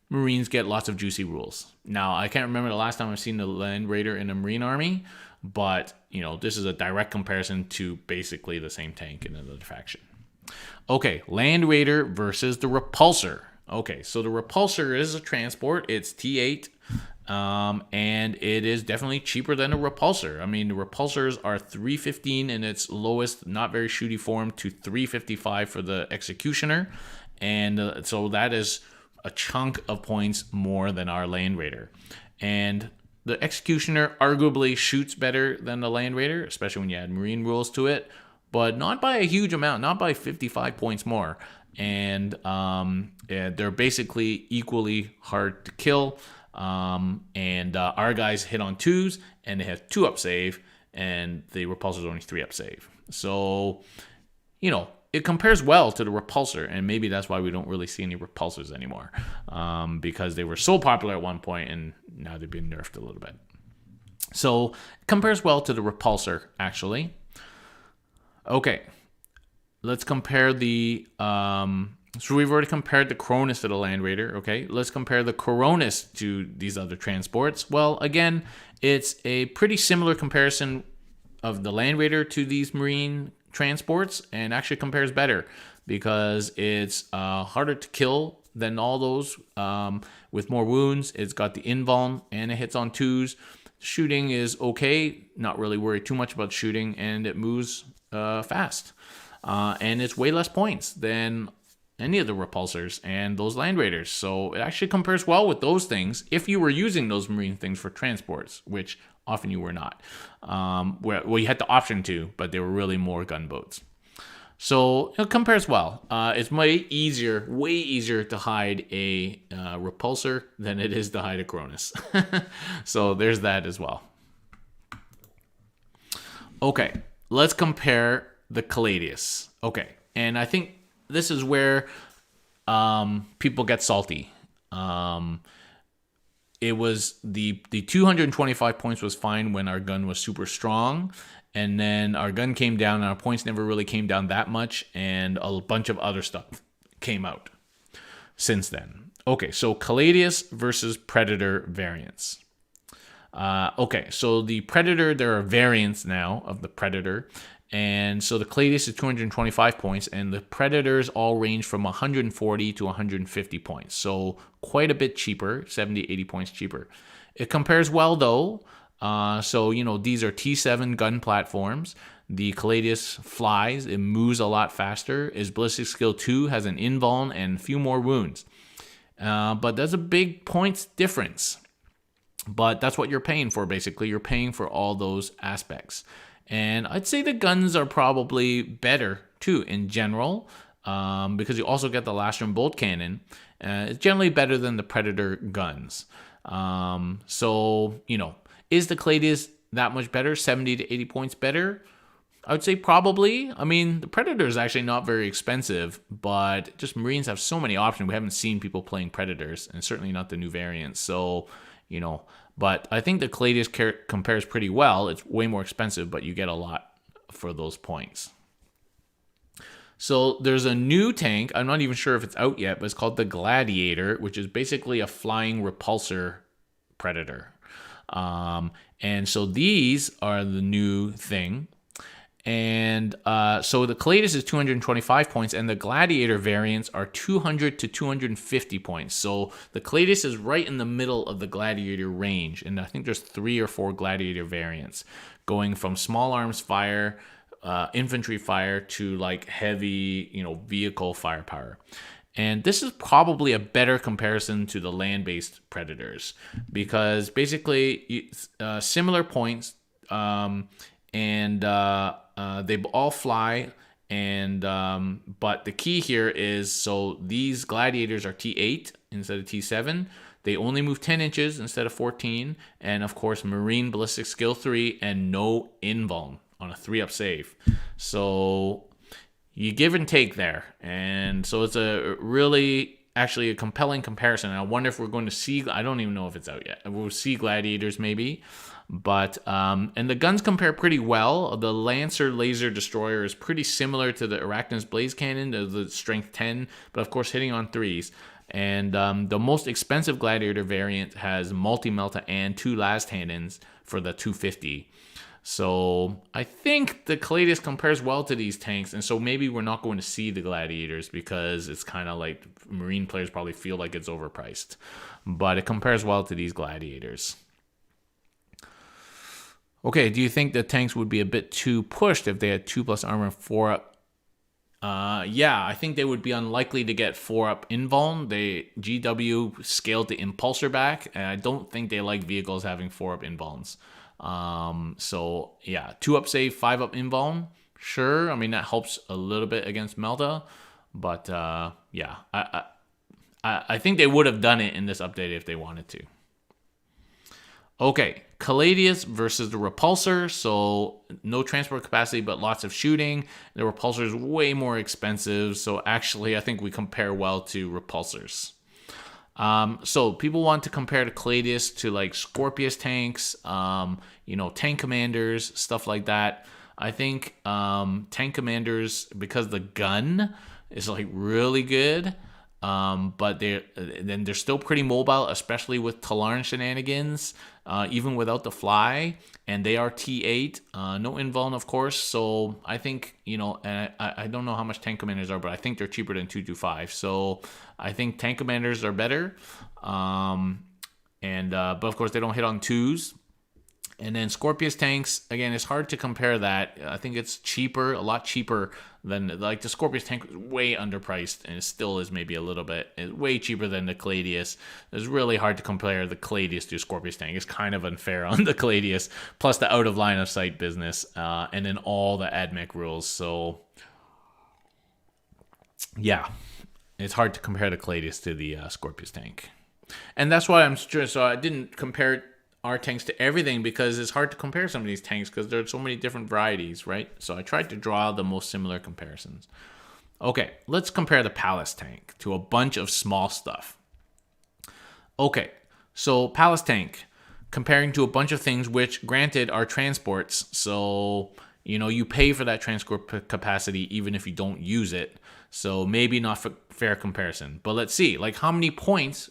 Marines get lots of juicy rules. Now, I can't remember the last time I've seen the Land Raider in a Marine army, but, this is a direct comparison to basically the same tank in another faction. Okay, Land Raider versus the Repulsor. Okay, so the Repulsor is a transport. It's T8, and it is definitely cheaper than a Repulsor. I mean, the Repulsors are 315 in its lowest, not very shooty form, to 355 for the Executioner, and so that is a chunk of points more than our Land Raider. And the Executioner arguably shoots better than the Land Raider, especially when you add Marine rules to it, but not by a huge amount, not by 55 points more. And they're basically equally hard to kill. And our guys hit on 2s, and they have 2 up save, and the Repulsor's only 3 up save. So, it compares well to the Repulsor, and maybe that's why we don't really see any Repulsors anymore, because they were so popular at one point, and now they've been nerfed a little bit. So it compares well to the Repulsor, actually. Okay, let's compare the... so we've already compared the Cronus to the Land Raider, okay? Let's compare the Coronis to these other transports. Well, again, it's a pretty similar comparison of the Land Raider to these Marine transports, and actually compares better because it's harder to kill than all those, with more wounds. It's got the invuln, and it hits on 2s. Shooting is okay, not really worried too much about shooting, and it moves fast. And it's way less points than any of the Repulsors and those Land Raiders. So it actually compares well with those things if you were using those Marine things for transports, which often you were not. Well, you had the option to, but they were really more gunboats. So it compares well. It's way easier to hide a Repulsor than it is to hide a Cronus. So there's that as well. Okay, let's compare the Custodes. Okay, and I think this is where people get salty. It was the 225 points was fine when our gun was super strong, and then our gun came down, and our points never really came down that much, and a bunch of other stuff came out since then. Okay, so Custodes versus Predator variants. Okay, so the Predator, there are variants now of the Predator. And so the Custodes is 225 points, and the Predators all range from 140 to 150 points. So quite a bit cheaper, 70, 80 points cheaper. It compares well, though. So, these are T7 gun platforms. The Custodes flies. It moves a lot faster. Its ballistic skill 2 has an invuln and a few more wounds. But there's a big points difference. But that's what you're paying for, basically. You're paying for all those aspects. And I'd say the guns are probably better, too, in general, because you also get the Lastrum bolt cannon. It's generally better than the Predator guns. So, is the Custodes that much better, 70 to 80 points better? I would say probably. I mean, the Predator is actually not very expensive, but just Marines have so many options. We haven't seen people playing Predators, and certainly not the new variants. So, but I think the Custodes compares pretty well. It's way more expensive, but you get a lot for those points. So there's a new tank. I'm not even sure if it's out yet, but it's called the Gladiator, which is basically a flying repulsor Predator. And so these are the new thing. And so the Custodes is 225 points, and the Gladiator variants are 200 to 250 points. So the Custodes is right in the middle of the Gladiator range, and I think there's 3 or 4 Gladiator variants, going from small arms fire, infantry fire, to like heavy, vehicle firepower. And this is probably a better comparison to the land-based Predators, because basically similar points. And they all fly, and but the key here is, so these Gladiators are T8, instead of T7. They only move 10 inches instead of 14. And of course, Marine Ballistic Skill 3 and no invuln on a 3-up save. So you give and take there. And so it's a really actually a compelling comparison. And I wonder if we're going to see, I don't even know if it's out yet. We'll see Gladiators maybe. But, and the guns compare pretty well. The Lancer Laser Destroyer is pretty similar to the Arachnus Blaze Cannon, the strength 10, but of course hitting on 3s. And the most expensive Gladiator variant has multi-melta and 2 last cannons for the 250. So I think the Custodes compares well to these tanks, and so maybe we're not going to see the Gladiators because it's kind of like Marine players probably feel like it's overpriced. But it compares well to these Gladiators. Okay, do you think the tanks would be a bit too pushed if they had 2+ armor and 4-up? Yeah, I think they would be unlikely to get 4-up invuln. GW scaled the Impulsor back, and I don't think they like vehicles having 4-up invulns. So yeah, 2-up save, 5-up invuln. Sure, I mean that helps a little bit against Melta, but yeah, I think they would have done it in this update if they wanted to. Okay, Custodes versus the Repulsor. So no transport capacity, but lots of shooting. The Repulsor is way more expensive. So actually, I think we compare well to Repulsors. So people want to compare the Custodes to like Scorpius tanks, tank commanders, stuff like that. I think tank commanders, because the gun is like really good. But they're still pretty mobile, especially with Talarn shenanigans, even without the fly. And they are T8, no invuln, of course. So I think, and I don't know how much tank commanders are, but I think they're cheaper than 225. So I think tank commanders are better. But of course, they don't hit on 2s. And then Scorpius tanks, again, it's hard to compare that. I think it's cheaper, a lot cheaper than, like, the Scorpius tank is way underpriced, and it still is maybe a little bit. It's way cheaper than the Custodes. It's really hard to compare the Custodes to Scorpius tank. It's kind of unfair on the Custodes, plus the out of line of sight business, and then all the AdMech rules. So, yeah, it's hard to compare the Custodes to the Scorpius tank. And that's why so I didn't compare our tanks to everything, because it's hard to compare some of these tanks because there are so many different varieties, right? So I tried to draw the most similar comparisons. Okay, let's compare the Palace tank to a bunch of small stuff. Okay, so Palace tank, comparing to a bunch of things which, granted, are transports. So, you pay for that transport capacity even if you don't use it. So maybe not fair comparison. But let's see, like, how many points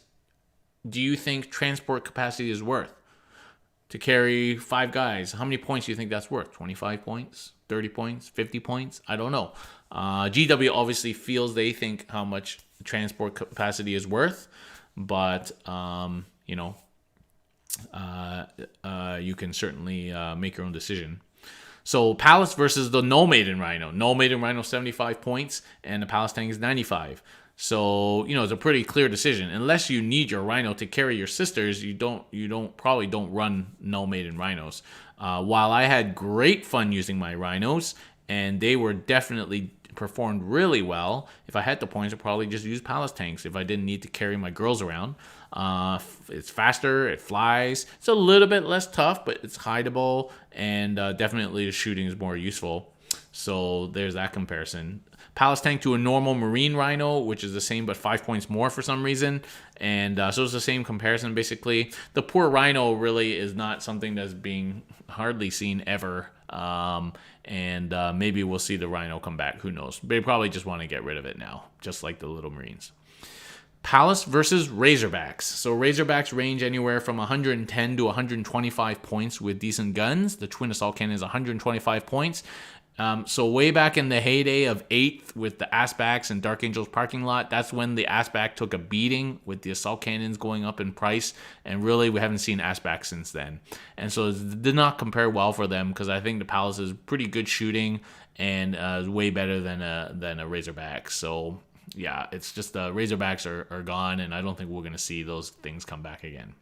do you think transport capacity is worth? To carry 5 guys, how many points do you think that's worth? 25 points? 30 points? 50 points? I don't know. GW obviously feels they think how much transport capacity is worth, but, you can certainly make your own decision. So Palace versus the No Maiden Rhino. No Maiden Rhino 75 points, and the Palace tank is 95. So, it's a pretty clear decision. Unless you need your Rhino to carry your sisters, you probably don't run No Maiden Rhinos. While I had great fun using my Rhinos, and they were definitely performed really well, if I had the points, I'd probably just use Palace tanks if I didn't need to carry my girls around. It's faster, it flies, it's a little bit less tough, but it's hideable, and definitely the shooting is more useful. So there's that comparison. Palace tank to a normal Marine Rhino, which is the same but 5 points more for some reason. And so it's the same comparison, basically. The poor Rhino really is not something that's being hardly seen ever. Maybe we'll see the Rhino come back. Who knows? They probably just want to get rid of it now, just like the Little Marines. Palace versus Razorbacks. So Razorbacks range anywhere from 110 to 125 points with decent guns. The Twin Assault Cannon is 125 points. So way back in the heyday of 8th with the Asbacks and Dark Angels parking lot, that's when the Asback took a beating with the assault cannons going up in price, and really we haven't seen Asback since then. And so it did not compare well for them, because I think the Palace is pretty good shooting and is way better than a Razorback. So yeah, it's just the Razorbacks are gone, and I don't think we're going to see those things come back again.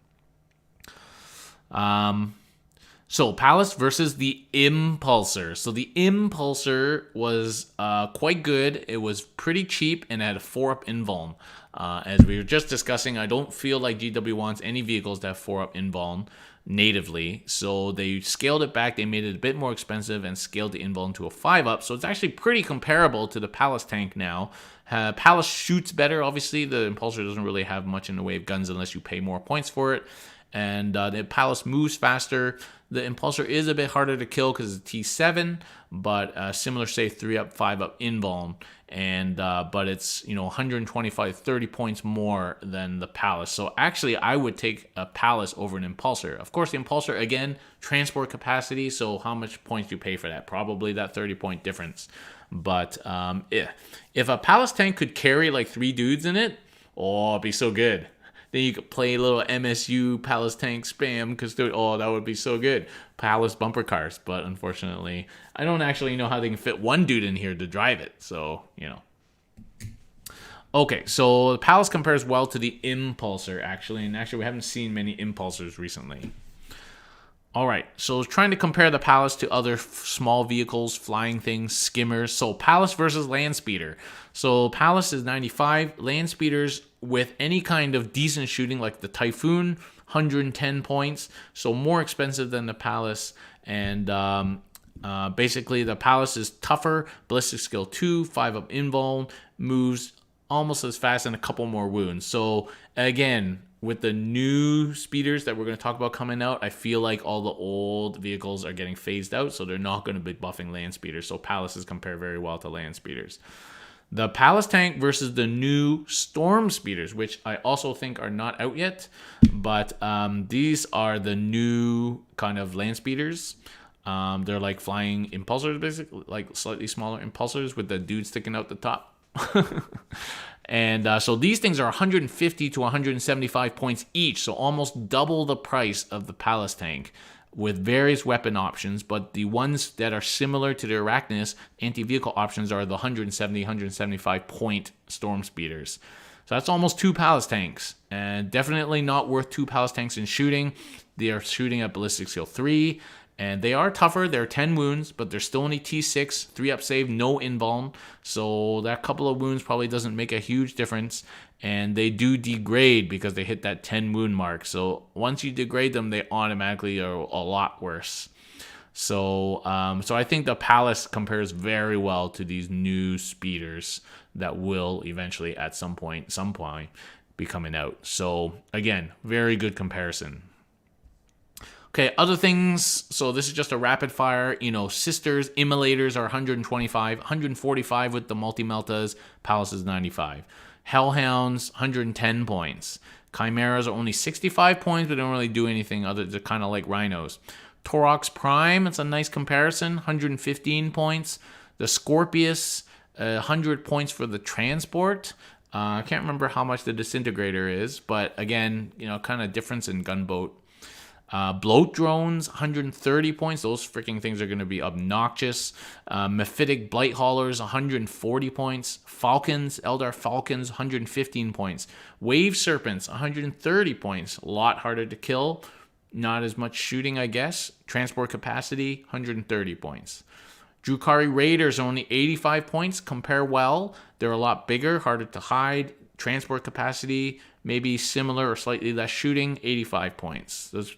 So Palace versus the Impulsor. So the Impulsor was quite good. It was pretty cheap and had a 4-up invuln. As we were just discussing, I don't feel like GW wants any vehicles that have 4-up invuln natively. So they scaled it back. They made it a bit more expensive and scaled the invuln to a 5-up. So it's actually pretty comparable to the Palace tank now. Palace shoots better. Obviously, the Impulsor doesn't really have much in the way of guns unless you pay more points for it. And the Palace moves faster. The Impulsor is a bit harder to kill because it's T7, but similar, say, 3-up, 5-up invuln. And but it's 125, 30 points more than the Palace. So actually, I would take a Palace over an Impulsor. Of course, the Impulsor, again, transport capacity. So how much points do you pay for that? Probably that 30-point difference. But if a Palace tank could carry like 3 dudes in it, oh, it'd be so good. Then you could play a little MSU Palace tank spam because that would be so good. Palace bumper cars, but unfortunately, I don't actually know how they can fit one dude in here to drive it. So Okay, so the Palace compares well to the Impulsor actually, and actually we haven't seen many Impulsors recently. All right, so trying to compare the Palace to other small vehicles, flying things, skimmers. So Palace versus Landspeeder. So Palace is 95. Landspeeders with any kind of decent shooting like the Typhoon, 110 points. So more expensive than the Palace. And basically the Palace is tougher, ballistic skill 2, 5-up invuln, moves almost as fast and a couple more wounds. So again, with the new speeders that we're going to talk about coming out, I feel like all the old vehicles are getting phased out, so they're not going to be buffing land speeders. So Palaces compare very well to land speeders. The Palace tank versus the new Storm speeders, which I also think are not out yet, but these are the new kind of land speeders. They're like flying impulsors, basically, like slightly smaller impulsors with the dude sticking out the top. And so these things are 150 to 175 points each, so almost double the price of the Palace tank with various weapon options, but the ones that are similar to the Arachnus anti-vehicle options are the 170, 175 point Storm Speeders. So that's almost 2 Palace tanks, and definitely not worth 2 Palace tanks in shooting. They are shooting at ballistic skill 3, and they are tougher. They're 10 wounds, but they're still only T6, 3-up save, no invuln. So that couple of wounds probably doesn't make a huge difference. And they do degrade because they hit that 10 wound mark. So once you degrade them, they automatically are a lot worse. So I think the Palace compares very well to these new speeders that will eventually at some point be coming out. So again, very good comparison. Okay, other things. So this is just a rapid fire. Sisters, Immolators are 125, 145 with the multi-meltas. Palace is 95. Hellhounds, 110 points. Chimeras are only 65 points, but don't really do anything other than kind of like Rhinos. Torox Prime, it's a nice comparison, 115 points. The Scorpius, 100 points for the transport. I can't remember how much the Disintegrator is, but again, kind of difference in gunboat. Bloat drones, 130 points. Those freaking things are going to be obnoxious. Mephitic blight haulers, 140 points. Falcons, Eldar Falcons, 115 points. Wave serpents, 130 points. A lot harder to kill. Not as much shooting, I guess. Transport capacity, 130 points. Drukhari Raiders, only 85 points. Compare well. They're a lot bigger, harder to hide. Transport capacity, maybe similar or slightly less shooting, 85 points. Those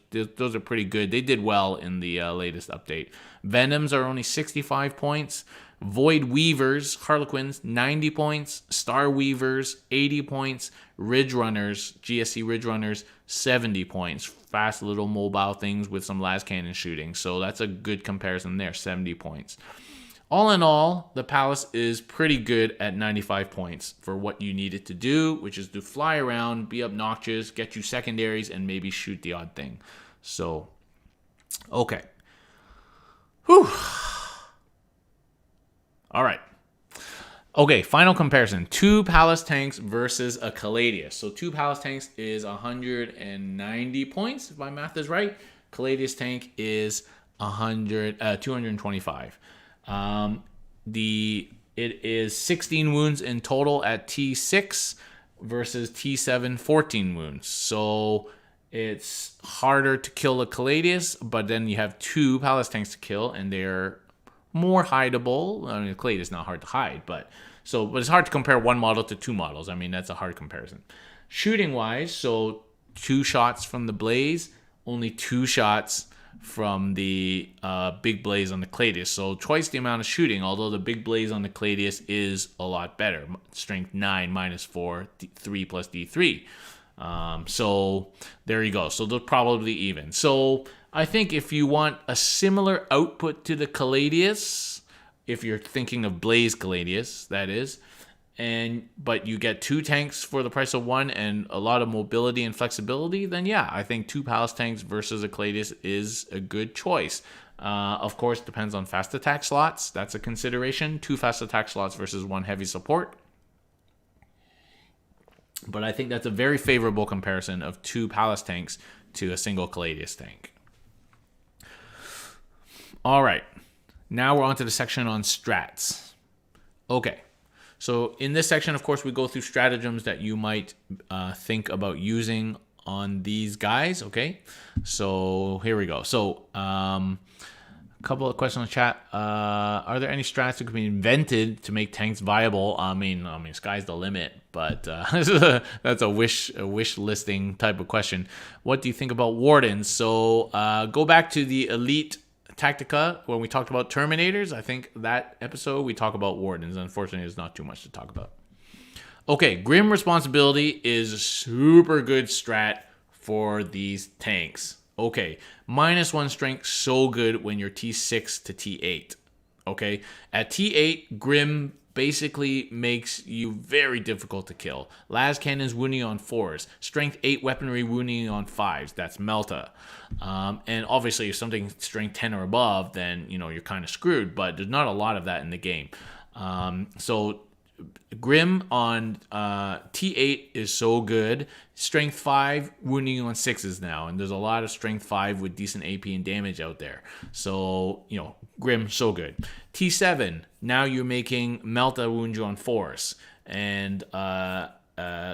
are pretty good. They did well in the latest update. Venoms are only 65 points. Void Weavers, Harlequins, 90 points. Star Weavers, 80 points. Ridge Runners, GSC Ridge Runners, 70 points. Fast little mobile things with some las cannon shooting. So that's a good comparison there, 70 points. All in all, the Palace is pretty good at 95 points for what you need it to do, which is to fly around, be obnoxious, get you secondaries, and maybe shoot the odd thing. So, okay. Whew. All right. Okay, final comparison. 2 Palace tanks versus a Caladius. So 2 Palace tanks is 190 points, if my math is right. Caladius tank is 225. It is 16 wounds in total at T6 versus T7 14 wounds. So It's harder to kill a Custodes, but then you have 2 palace tanks to kill, and they're more hideable. I mean, the Custodes is not hard to hide, but it's hard to compare 1 model to 2 models. I mean, that's a hard comparison. Shooting wise, so 2 shots from the Blaze, only 2 shots from the big Blaze on the Custodes. So twice the amount of shooting, although the big Blaze on the Custodes is a lot better. Strength 9, -4, 3 plus D3. So there you go. So they're probably even. So I think if you want a similar output to the Custodes, if you're thinking of Blaze Custodes, that is, but you get 2 tanks for the price of 1 and a lot of mobility and flexibility, then yeah, I think 2 palace tanks versus a Custodes is a good choice. Of course, depends on fast attack slots. That's a consideration. 2 fast attack slots versus 1 heavy support. But I think that's a very favorable comparison of 2 palace tanks to a single Custodes tank. All right, now we're on to the section on strats. Okay, so in this section, of course, we go through stratagems that you might think about using on these guys, okay? So here we go. So a couple of questions in the chat. Are there any strats that could be invented to make tanks viable? I mean, sky's the limit, but that's a wish listing type of question. What do you think about wardens? So go back to the Elite Tactica when we talked about Terminators. I think that episode we talk about wardens. Unfortunately, there's not too much to talk about. Okay, Grim Responsibility is a super good strat for these tanks. Okay, -1 strength, so good when you're T6 to T8. Okay, at T8, Grim basically makes you very difficult to kill. Las cannons wounding on 4s, strength 8 weaponry wounding on 5s. That's Melta. And obviously, if something strength 10 or above, then you're kind of screwed. But there's not a lot of that in the game. So Grim on T8 is so good. Strength 5 wounding on 6s now, and there's a lot of strength 5 with decent AP and damage out there. So Grim so good. T7, now you're making Melta wound you on 4s, and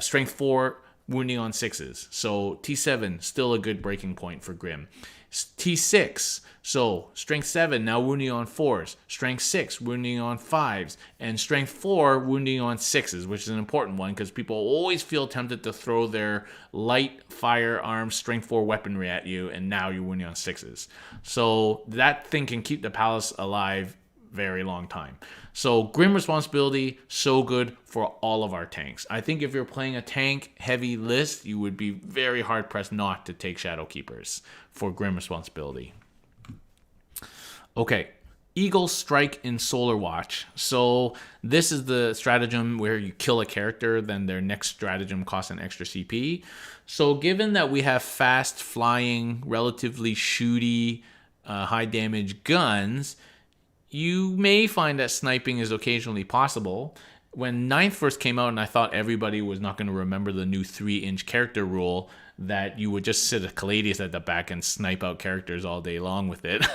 strength 4 wounding on 6s. So T7 still a good breaking point for Grim. T6, so strength 7 now wounding on 4s, strength 6 wounding on 5s, and strength 4 wounding on 6s, which is an important one because people always feel tempted to throw their light firearm strength 4 weaponry at you, and now you're wounding on 6s. So that thing can keep the palace alive very long time. So Grim Responsibility, so good for all of our tanks. I think if you're playing a tank heavy list, you would be very hard pressed not to take Shadow Keepers for Grim Responsibility. Okay, Eagle Strike in Solar Watch. So this is the stratagem where you kill a character, then their next stratagem costs an extra CP. So given that we have fast flying, relatively shooty, high damage guns, you may find that sniping is occasionally possible. When 9th first came out and I thought everybody was not going to remember the new 3-inch character rule, that you would just sit a Custodes at the back and snipe out characters all day long with it.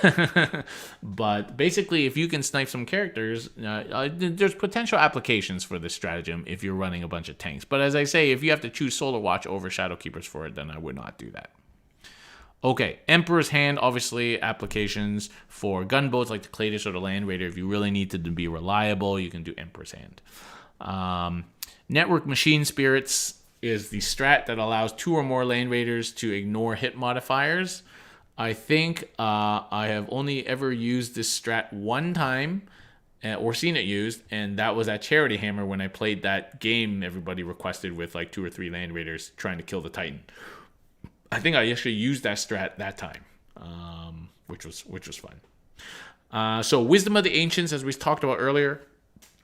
But basically, if you can snipe some characters, there's potential applications for this stratagem if you're running a bunch of tanks. But as I say, if you have to choose Solar Watch over Shadow Keepers for it, then I would not do that. Okay, Emperor's Hand, obviously applications for gunboats like the Custodes or the Land Raider. If you really need to be reliable, you can do Emperor's Hand. Network Machine Spirits is the strat that allows 2 or more Land Raiders to ignore hit modifiers. I think I have only ever used this strat 1 time or seen it used, and that was at Charity Hammer when I played that game everybody requested with like 2 or 3 Land Raiders trying to kill the Titan. I think I actually used that strat that time, which was fun. So Wisdom of the Ancients, as we talked about earlier,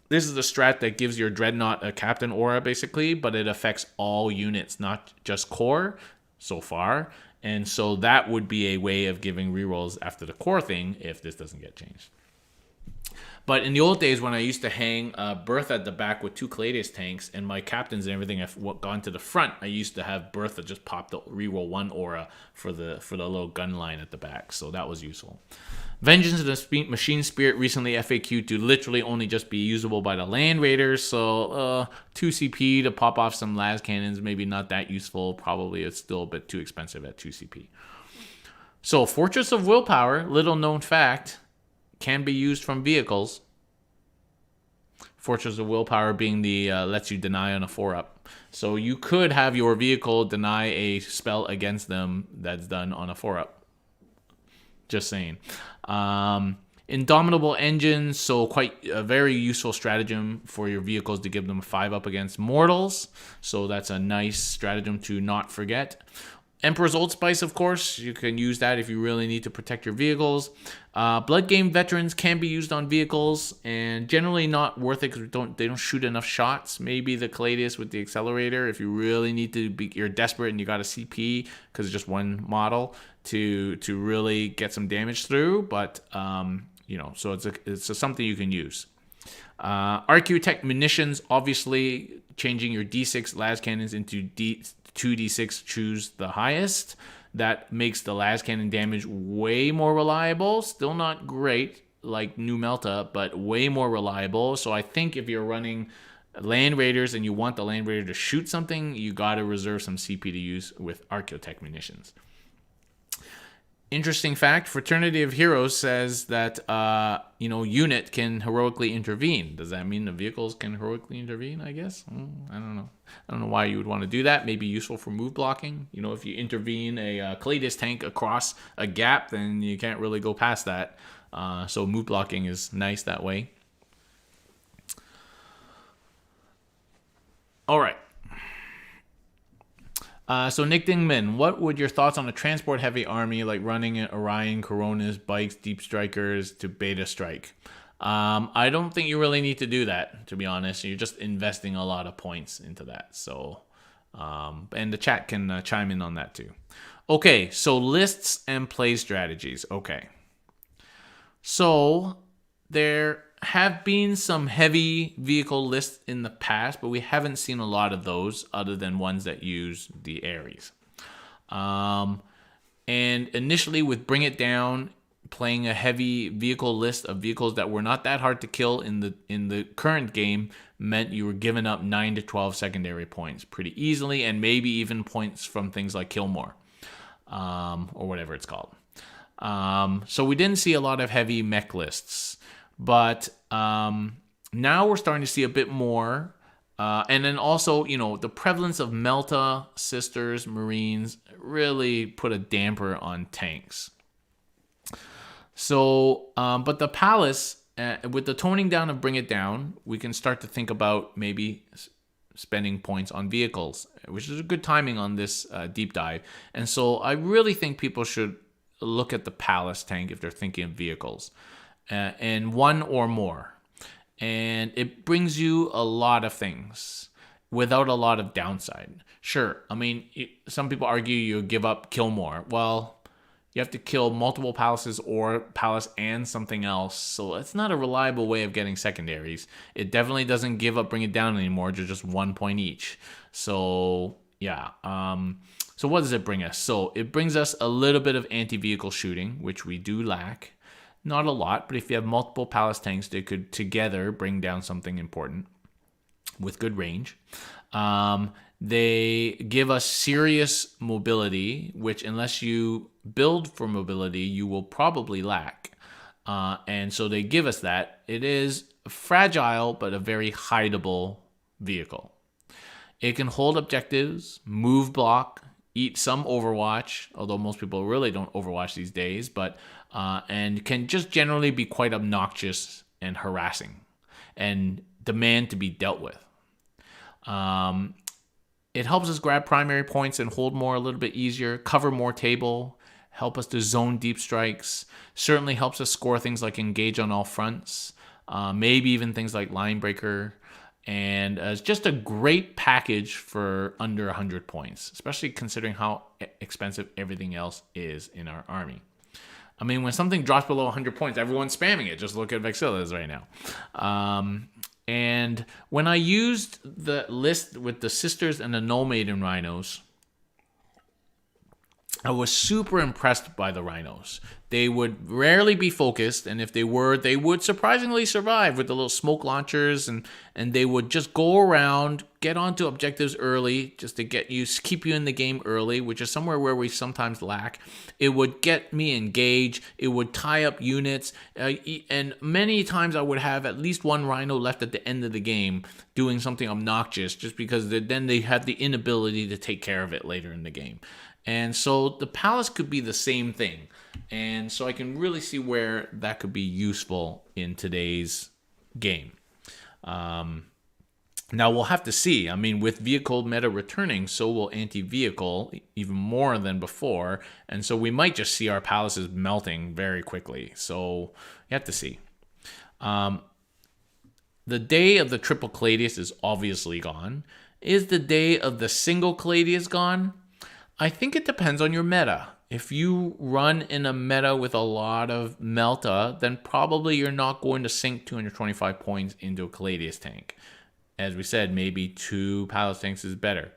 this is the strat that gives your Dreadnought a Captain aura, basically, but it affects all units, not just core so far. And so that would be a way of giving rerolls after the core thing if this doesn't get changed. But in the old days, when I used to hang Bertha at the back with 2 Custodes tanks and my captains and everything have gone to the front, I used to have Bertha just pop the reroll 1 aura for the little gun line at the back. So that was useful. Vengeance of the Machine Spirit recently FAQ'd to literally only just be usable by the Land Raiders. So 2 CP to pop off some las cannons, maybe not that useful. Probably it's still a bit too expensive at 2 CP. So Fortress of Willpower, little known fact, can be used from vehicles. Fortress of Willpower being the lets you deny on a 4-up. So you could have your vehicle deny a spell against them that's done on a 4-up. Just saying. Indomitable Engines, so quite a very useful stratagem for your vehicles to give them a 5-up against mortals. So that's a nice stratagem to not forget. Emperor's Old Spice, of course, you can use that if you really need to protect your vehicles. Blood Game Veterans can be used on vehicles, and generally not worth it because they don't shoot enough shots. Maybe the Custodes with the accelerator if you really need to be, you're desperate and you got a CP because it's just one model to really get some damage through. But so it's something you can use. Archaeotech Munitions, obviously changing your D6 las cannons into 2d6, choose the highest. That makes the las cannon damage way more reliable. Still not great like New Melta, but way more reliable. So I think if you're running Land Raiders and you want the Land Raider to shoot something, you got to reserve some CP to use with Archaeotech Munitions. Interesting fact, Fraternity of Heroes says that, unit can heroically intervene. Does that mean the vehicles can heroically intervene, I guess? I don't know. I don't know why you would want to do that. Maybe useful for move blocking. If you intervene a Custodes tank across a gap, then you can't really go past that. So move blocking is nice that way. All right. So Nick Dingman, what would your thoughts on a transport-heavy army like running Orion, Coronas, Bikes, Deep Strikers to Beta Strike? I don't think you really need to do that, to be honest. You're just investing a lot of points into that. So, and the chat can chime in on that too. Okay, so lists and play strategies. Okay. So there have been some heavy vehicle lists in the past, but we haven't seen a lot of those other than ones that use the Ares. And initially with Bring It Down, playing a heavy vehicle list of vehicles that were not that hard to kill in the current game meant you were giving up 9 to 12 secondary points pretty easily, and maybe even points from things like Kill More, or whatever it's called. So we didn't see a lot of heavy mech lists. But now we're starting to see a bit more. And then also, the prevalence of Melta, Sisters, Marines really put a damper on tanks. So, but the Palace, with the toning down of Bring It Down, we can start to think about maybe spending points on vehicles, which is a good timing on this deep dive. And so I really think people should look at the Palace tank if they're thinking of vehicles. And one or more. And it brings you a lot of things without a lot of downside. Sure, some people argue you give up Kill More. Well, you have to kill multiple palaces or palace and something else. So it's not a reliable way of getting secondaries. It definitely doesn't give up Bring It Down anymore. They're just 1 point each. So, yeah. So what does it bring us? So it brings us a little bit of anti-vehicle shooting, which we do lack. Not a lot, but if you have multiple palace tanks, they could together bring down something important with good range. They give us serious mobility, which unless you build for mobility, you will probably lack. And so they give us that. It is fragile, but a very hideable vehicle. It can hold objectives, move block, eat some Overwatch, although most people really don't Overwatch these days, but and can just generally be quite obnoxious and harassing and demand to be dealt with. It helps us grab primary points and hold more a little bit easier, cover more table, help us to zone deep strikes, certainly helps us score things like engage on all fronts, maybe even things like line breaker. And it's just a great package for under 100 points, especially considering how expensive everything else is in our army. I mean, when something drops below 100 points, everyone's spamming it. Just look at Vexillas right now. And when I used the list with the Sisters and the Null Maiden Rhinos, I was super impressed by the rhinos. They would rarely be focused, and if they were, they would surprisingly survive with the little smoke launchers, and they would just go around, get onto objectives early, just to keep you in the game early, which is somewhere where we sometimes lack. It would get me engaged. It would tie up units, and many times I would have at least one rhino left at the end of the game doing something obnoxious, just because then they had the inability to take care of it later in the game. And so the palace could be the same thing. And so I can really see where that could be useful in today's game. Now we'll have to see. I mean, with vehicle meta returning, so will anti-vehicle even more than before. And so we might just see our palaces melting very quickly. So you have to see. The day of the triple Cladius is obviously gone. Is the day of the single Cladius gone? I think it depends on your meta. If you run in a meta with a lot of Melta, then probably you're not going to sink 225 points into a Caladius tank. As we said, maybe 2 Palace tanks is better.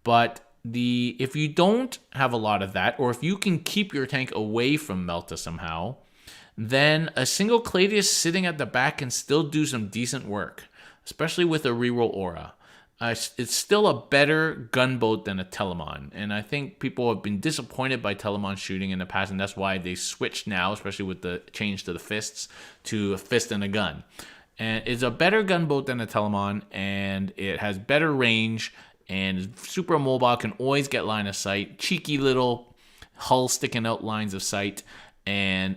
But if you don't have a lot of that, or if you can keep your tank away from Melta somehow, then a single Caladius sitting at the back can still do some decent work, especially with a reroll aura. It's still a better gunboat than a Telemon, and I think people have been disappointed by Telemon shooting in the past, and that's why they switched now, especially with the change to the fists, to a fist and a gun. And it's a better gunboat than a Telemon, and it has better range, and is super mobile, can always get line of sight, cheeky little hull sticking out lines of sight, and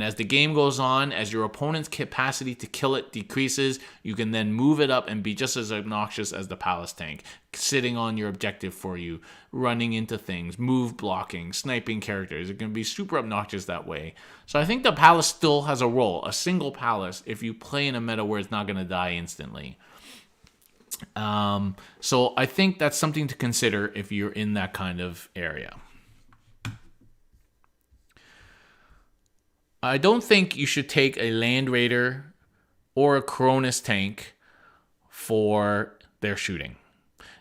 as the game goes on, as your opponent's capacity to kill it decreases, you can then move it up and be just as obnoxious as the Palace tank, sitting on your objective for you, running into things, move blocking, sniping characters. It can be super obnoxious that way. So I think the Palace still has a role, a single Palace, if you play in a meta where it's not going to die instantly. So I think that's something to consider if you're in that kind of area. I don't think you should take a Land Raider or a Cronus tank for their shooting.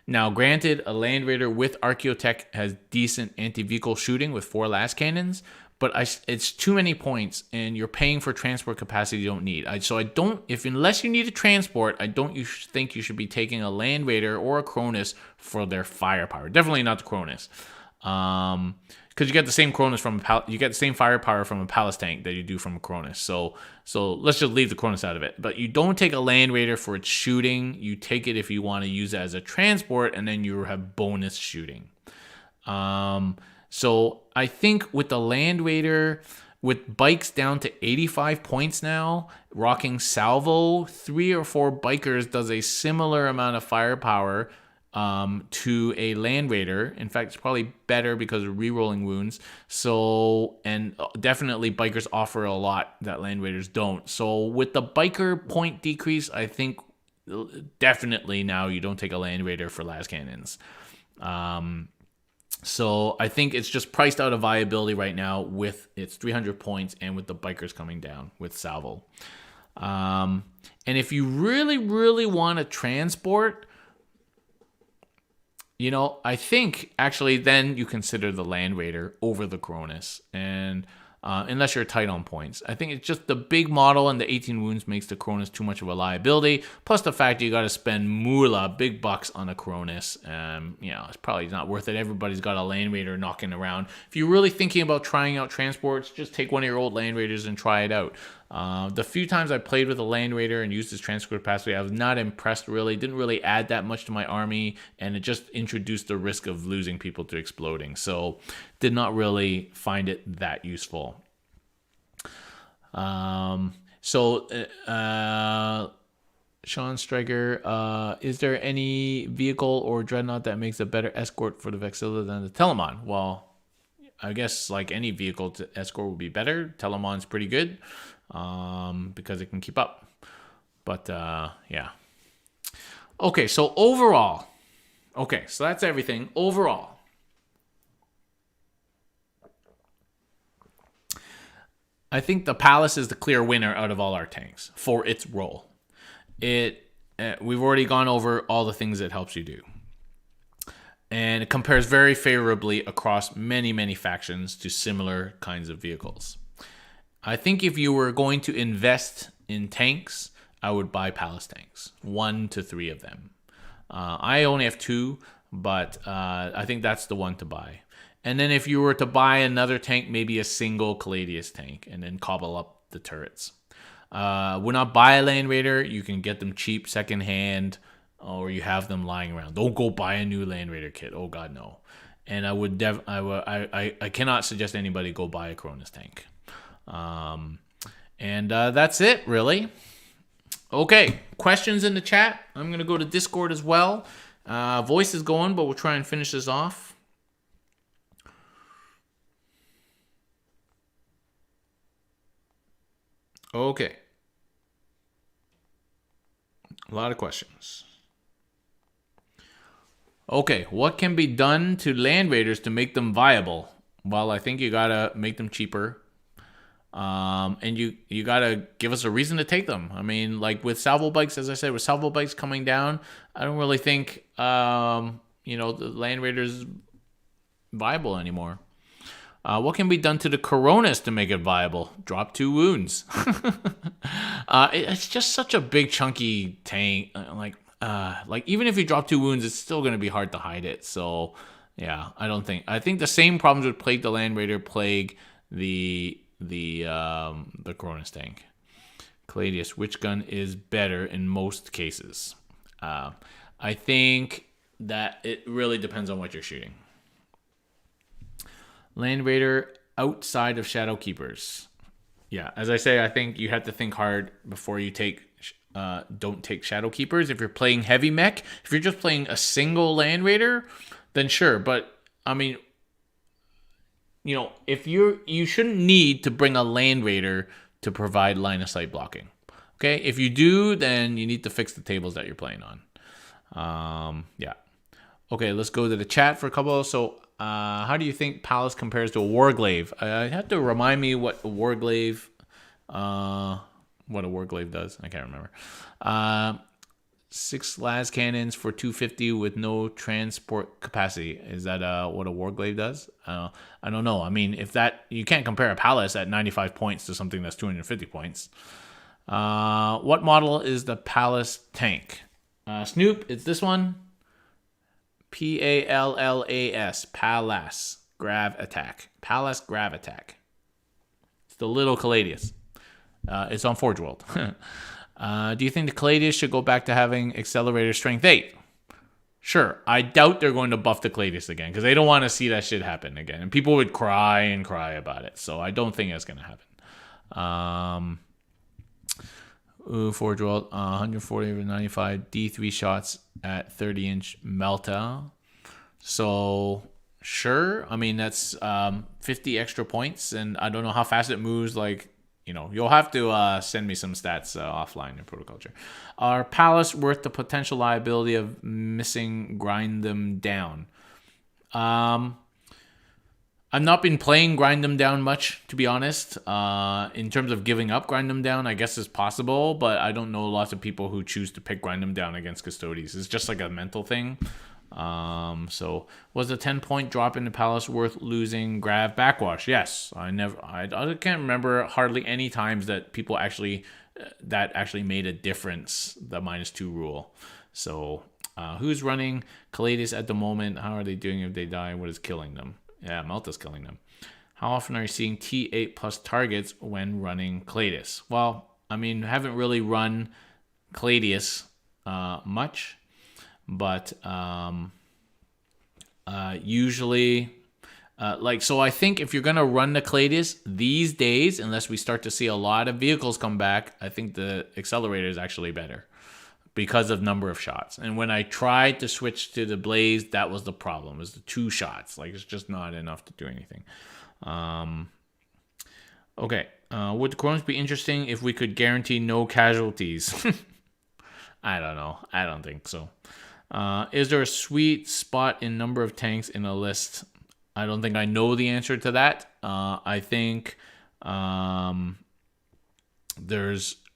Now, granted, a Land Raider with Archaeotech has decent anti-vehicle shooting with 4 las cannons, but it's too many points, and you're paying for transport capacity you don't need. Unless you need a transport, I don't think you should be taking a Land Raider or a Cronus for their firepower. Definitely not the Cronus. Because you get the same Cronus you get the same firepower from a Palace tank that you do from a Cronus. So let's just leave the Cronus out of it. But you don't take a Land Raider for its shooting. You take it if you want to use it as a transport, and then you have bonus shooting. So I think with the Land Raider, with bikes down to 85 points now, rocking Salvo, 3 or 4 bikers does a similar amount of firepower to a Land Raider. In fact, it's probably better because of rerolling wounds. So, and definitely bikers offer a lot that Land Raiders don't. So with the biker point decrease, I think definitely now you don't take a Land Raider for las cannons. So I think it's just priced out of viability right now with its 300 points and with the bikers coming down with Salvo. And if you really, really want to transport, I think actually then you consider the Land Raider over the Cronus, and unless you're tight on points. I think it's just the big model and the 18 wounds makes the Cronus too much of a liability, plus the fact you got to spend big bucks on a Cronus. It's probably not worth it. Everybody's got a Land Raider knocking around. If you're really thinking about trying out transports, just take one of your old Land Raiders and try it out. The few times I played with a Land Raider and used his transport capacity, I was not impressed really. Didn't really add that much to my army, and it just introduced the risk of losing people to exploding. So did not really find it that useful. Sean Stryker, is there any vehicle or dreadnought that makes a better escort for the Vexilla than the Telemon? Well, I guess like any vehicle to escort would be better. Telemon's pretty good because it can keep up. But yeah. Okay, so overall. Okay, so that's everything. Overall. I think the Palace is the clear winner out of all our tanks for its role. We've already gone over all the things it helps you do. And it compares very favorably across many factions to similar kinds of vehicles. I think if you were going to invest in tanks, I would buy Palace tanks, 1 to 3 of them. I only have 2, but I think that's the one to buy. And then if you were to buy another tank, maybe a single Custodes tank, and then cobble up the turrets. Would not buy a Land Raider. You can get them cheap secondhand, or you have them lying around. Don't go buy a new Land Raider kit. Oh God, no. And I cannot suggest anybody go buy a Cronus tank. And that's it, really. Okay, questions in the chat. I'm gonna go to Discord as well. Voice is going, but we'll try and finish this off. Okay. A lot of questions. Okay, what can be done to Land Raiders to make them viable? Well, I think you gotta make them cheaper. And you gotta give us a reason to take them. I mean, like with salvo bikes, as I said, with salvo bikes coming down, I don't really think the Land Raiders viable anymore. What can be done to the Coronas to make it viable? Drop 2 wounds. It's just such a big chunky tank. Like even if you drop 2 wounds, it's still gonna be hard to hide it. So yeah, I think the same problems would plague the Land Raider plague the Cronus tank. Cladius, which gun is better in most cases? I think that it really depends on what you're shooting. Land Raider outside of Shadow Keepers. Yeah, as I say, I think you have to think hard before you don't take Shadow Keepers. If you're playing heavy mech, if you're just playing a single Land Raider, then sure. But I mean, if you shouldn't need to bring a Land Raider to provide line of sight blocking. Okay, if you do, then you need to fix the tables that you're playing on. Yeah. Okay, let's go to the chat for a couple. So, how do you think Palace compares to a Warglaive? I have to remind me what a Warglaive does. I can't remember. 6 las cannons for 250 with no transport capacity. Is that what a Warglaive does? I don't know. I mean, you can't compare a Palace at 95 points to something that's 250 points. What model is the Palace tank? Snoop, it's this one. Pallas. Pallas Grav Attack. Pallas Grav Attack. It's the little Caladius. It's on Forge World. Do you think the Caladius should go back to having Accelerator Strength 8? Sure. I doubt they're going to buff the Caladius again because they don't want to see that shit happen again. And people would cry about it. So I don't think that's going to happen. Forge World, 140 over 95, D3 shots at 30-inch Melta. So, sure. I mean, that's 50 extra points, and I don't know how fast it moves. Like, you'll have to send me some stats offline in Protoculture. Are Palace worth the potential liability of missing Grind Them Down? I've not been playing Grind Them Down much, to be honest. In terms of giving up Grind Them Down, I guess it's possible, but I don't know lots of people who choose to pick Grind Them Down against Custodes. It's just like a mental thing. So was the 10-point drop in the Palace worth losing Grav Backwash? Yes. I can't remember hardly any times that people actually made a difference, the -2 rule. So who's running Caladius at the moment? How are they doing if they die? What is killing them? Yeah, Melta's killing them. How often are you seeing T8 plus targets when running Caladius? Well, I mean, haven't really run Caladius much, but usually, so I think if you're going to run the Caladius these days, unless we start to see a lot of vehicles come back, I think the Accelerator is actually better because of number of shots. And when I tried to switch to the Blaze, that was the problem, is the 2 shots. Like, it's just not enough to do anything. Okay. Would the Coronas be interesting if we could guarantee no casualties? I don't know. I don't think so. Is there a sweet spot in number of tanks in a list? I don't think I know the answer to that. I think I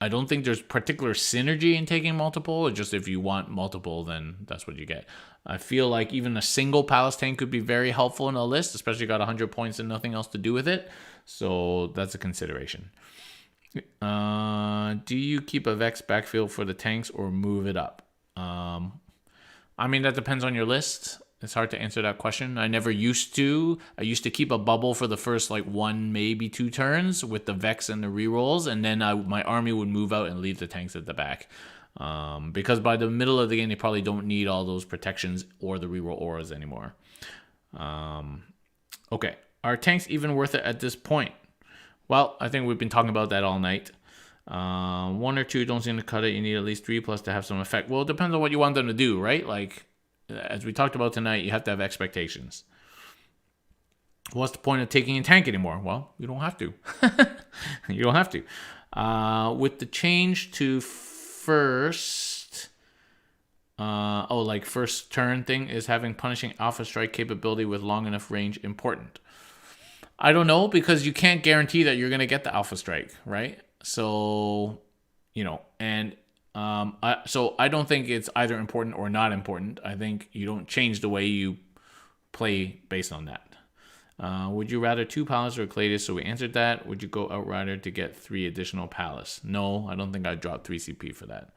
don't think there's particular synergy in taking multiple. It's just if you want multiple, then that's what you get. I feel like even a single palace tank could be very helpful in a list, especially if you got 100 points and nothing else to do with it. So that's a consideration. Do you keep a Vex backfield for the tanks or move it up? I mean, that depends on your list. It's hard to answer that question. I never used to. I used to keep a bubble for the first like 1, maybe 2 turns with the Vex and the rerolls, and then my army would move out and leave the tanks at the back. Because by the middle of the game, they probably don't need all those protections or the reroll auras anymore. Okay, are tanks even worth it at this point? Well, I think we've been talking about that all night. 1 or 2 don't seem to cut it. You need at least 3 plus to have some effect. Well, it depends on what you want them to do, right? Like, as we talked about tonight, you have to have expectations. What's the point of taking a tank anymore? Well, you don't have to. You don't have to. With the change to first, like first turn thing, is having punishing alpha strike capability with long enough range important? I don't know, because you can't guarantee that you're going to get the alpha strike, right? So, and so I don't think it's either important or not important. I think you don't change the way you play based on that. Would you rather 2 palace or Custodes? So we answered that. Would you go Outrider to get 3 additional palace? No, I don't think I'd drop 3 CP for that.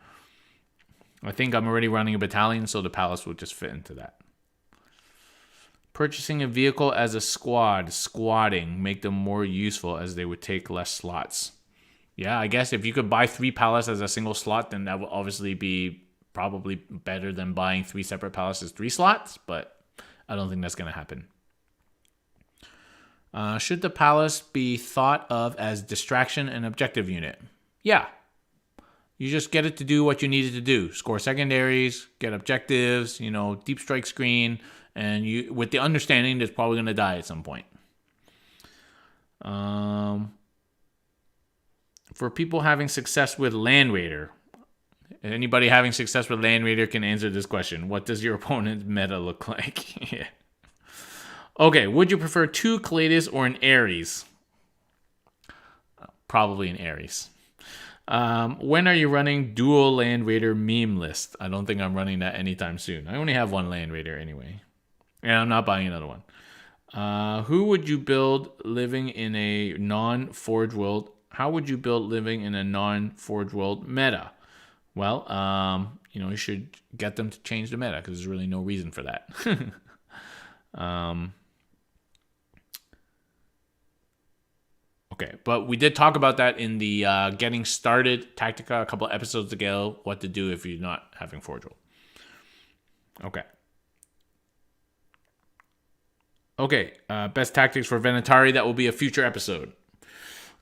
I think I'm already running a battalion, so the palace will just fit into that. Purchasing a vehicle as a squatting, make them more useful as they would take less slots. Yeah, I guess if you could buy 3 palace as a single slot, then that would obviously be probably better than buying 3 separate palaces, 3 slots, but I don't think that's going to happen. Should the palace be thought of as distraction and objective unit? Yeah. You just get it to do what you need it to do. Score secondaries, get objectives, deep strike screen, and you, with the understanding that it's probably going to die at some point. For people having success with Land Raider, anybody having success with Land Raider can answer this question. What does your opponent's meta look like? Yeah. Okay, would you prefer 2 Custodes or an Ares? Probably an Ares. When are you running dual Land Raider meme list? I don't think I'm running that anytime soon. I only have 1 Land Raider anyway. And I'm not buying another one. Who would you build living in a non-Forge world? How would you build living in a non-Forge world meta? Well, you should get them to change the meta because there's really no reason for that. Okay, but we did talk about that in the Getting Started Tactica a couple of episodes ago, what to do if you're not having Forge world. Okay, best tactics for Venatari. That will be a future episode.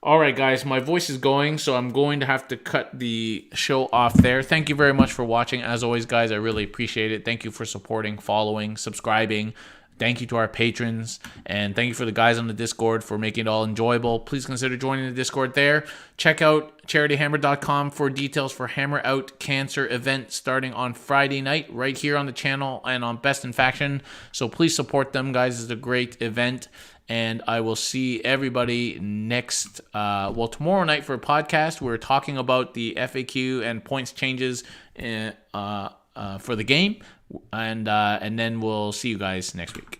All right, guys, my voice is going, so I'm going to have to cut the show off there. Thank you very much for watching. As always, guys, I really appreciate it. Thank you for supporting, following, subscribing. Thank you to our patrons, and thank you for the guys on the Discord for making it all enjoyable. Please consider joining the Discord there. Check out charityhammer.com for details for Hammer Out Cancer event starting on Friday night right here on the channel and on Best in Faction. So please support them, guys. It's a great event, and I will see everybody next, tomorrow night for a podcast. We're talking about the FAQ and points changes for the game. And then we'll see you guys next week.